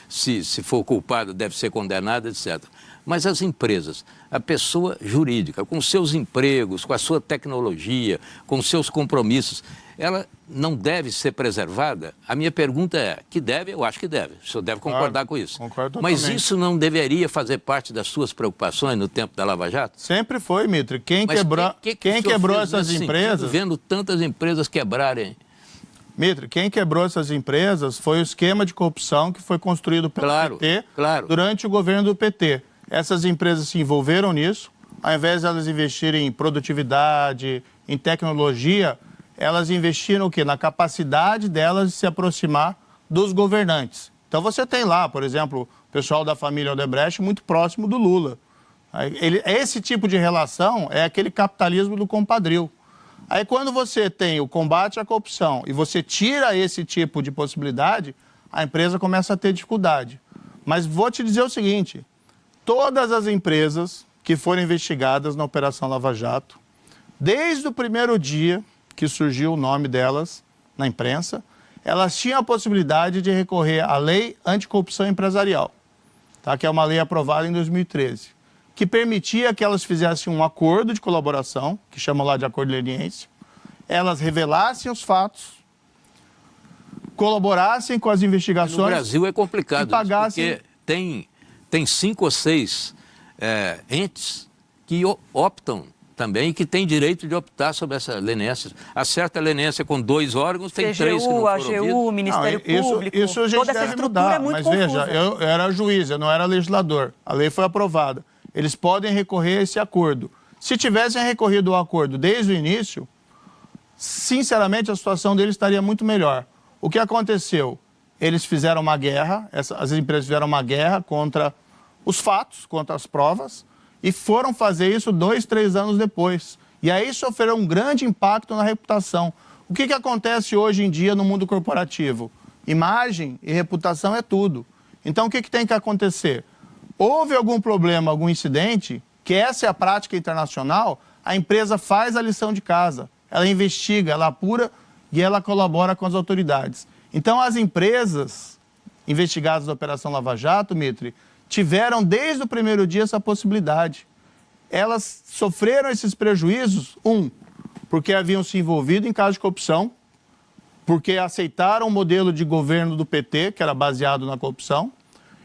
se for culpada deve ser condenada, etc. Mas as empresas, a pessoa jurídica, com seus empregos, com a sua tecnologia, com seus compromissos, ela não deve ser preservada? A minha pergunta é, que deve? Eu acho que deve. O senhor deve concordar com isso. Concordo Mas totalmente. isso não deveria fazer parte das suas preocupações no tempo da Lava Jato? Sempre foi, Mitri. Quem Mas quebrou essas empresas... Vendo tantas empresas quebrarem... Mitri, quem quebrou essas empresas foi o esquema de corrupção que foi construído pelo PT durante o governo do PT. Essas empresas se envolveram nisso, ao invés de elas investirem em produtividade, em tecnologia, elas investiram o quê? Na capacidade delas de se aproximar dos governantes. Então você tem lá, por exemplo, o pessoal da família Odebrecht muito próximo do Lula. Esse tipo de relação é aquele capitalismo do compadrio. Aí quando você tem o combate à corrupção e você tira esse tipo de possibilidade, a empresa começa a ter dificuldade. Mas vou te dizer o seguinte, todas as empresas que foram investigadas na Operação Lava Jato. Desde o primeiro dia que surgiu o nome delas na imprensa, elas tinham a possibilidade de recorrer à Lei Anticorrupção Empresarial, tá? Que é uma lei aprovada em 2013, que permitia que elas fizessem um acordo de colaboração, que chamam lá de acordo de leniência, elas revelassem os fatos, colaborassem com as investigações. No Brasil é complicado, e pagassem... porque tem 5 ou 6 entes que optam também, que têm direito de optar sobre essa leniência. A certa leniência com 2 órgãos, tem CGU, 3 que não foram AGU, ouvidos. Ministério Público, isso a gente toda essa deve estrutura mudar, é muito mas confusa. veja, eu era juiz, eu não era legislador. A lei foi aprovada. Eles podem recorrer a esse acordo. Se tivessem recorrido ao acordo desde o início, sinceramente a situação deles estaria muito melhor. O que aconteceu? Eles fizeram uma guerra, as empresas fizeram uma guerra contra os fatos, contra as provas, e foram fazer isso 2, 3 anos depois. E aí sofreram um grande impacto na reputação. O que acontece hoje em dia no mundo corporativo? Imagem e reputação é tudo. Então o que tem que acontecer? Houve algum problema, algum incidente, que essa é a prática internacional, a empresa faz a lição de casa. Ela investiga, ela apura e ela colabora com as autoridades. Então as empresas investigadas da Operação Lava Jato, Mitri, tiveram desde o primeiro dia essa possibilidade. Elas sofreram esses prejuízos, porque haviam se envolvido em casos de corrupção, porque aceitaram o modelo de governo do PT, que era baseado na corrupção,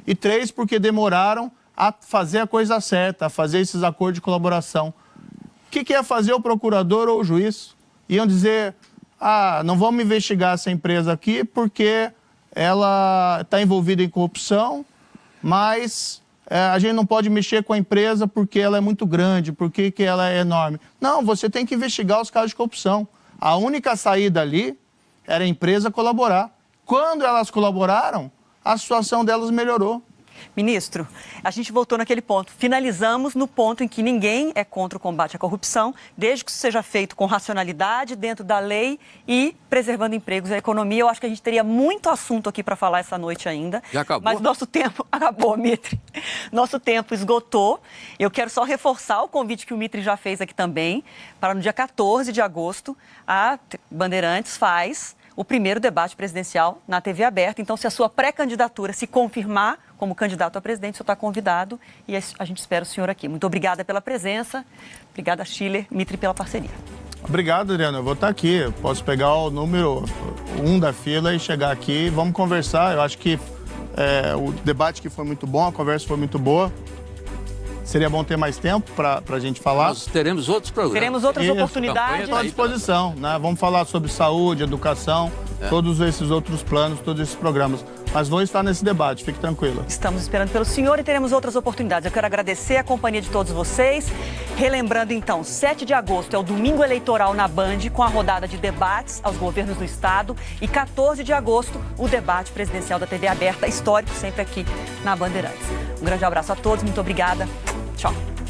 e 3, porque demoraram a fazer a coisa certa, a fazer esses acordos de colaboração. O que ia fazer o procurador ou o juiz? Iam dizer, não vamos investigar essa empresa aqui porque ela está envolvida em corrupção, mas a gente não pode mexer com a empresa porque ela é muito grande, porque ela é enorme. Não, você tem que investigar os casos de corrupção. A única saída ali era a empresa colaborar. Quando elas colaboraram, a situação delas melhorou. Ministro, a gente voltou naquele ponto. Finalizamos no ponto em que ninguém é contra o combate à corrupção, desde que isso seja feito com racionalidade, dentro da lei e preservando empregos e a economia. Eu acho que a gente teria muito assunto aqui para falar essa noite ainda. Já acabou? Mas nosso tempo acabou, Mitri. Nosso tempo esgotou. Eu quero só reforçar o convite que o Mitri já fez aqui também, para no dia 14 de agosto, a Bandeirantes faz o primeiro debate presidencial na TV aberta. Então, se a sua pré-candidatura se confirmar como candidato a presidente, o senhor está convidado e a gente espera o senhor aqui. Muito obrigada pela presença. Obrigada, Schiller, Mitri, pela parceria. Obrigado, Adriano. Eu vou estar aqui. Eu posso pegar o número 1 da fila e chegar aqui. Vamos conversar. Eu acho que o debate que foi muito bom, a conversa foi muito boa. Seria bom ter mais tempo para a gente falar. Nós teremos outros programas. Teremos outras oportunidades. Estou à disposição, né? Vamos falar sobre saúde, educação, todos esses outros planos, todos esses programas. Mas vou estar nesse debate, fique tranquila. Estamos esperando pelo senhor e teremos outras oportunidades. Eu quero agradecer a companhia de todos vocês. Relembrando, então, 7 de agosto é o domingo eleitoral na Band, com a rodada de debates aos governos do Estado. E 14 de agosto, o debate presidencial da TV aberta, histórico, sempre aqui na Bandeirantes. Um grande abraço a todos, muito obrigada. Tchau.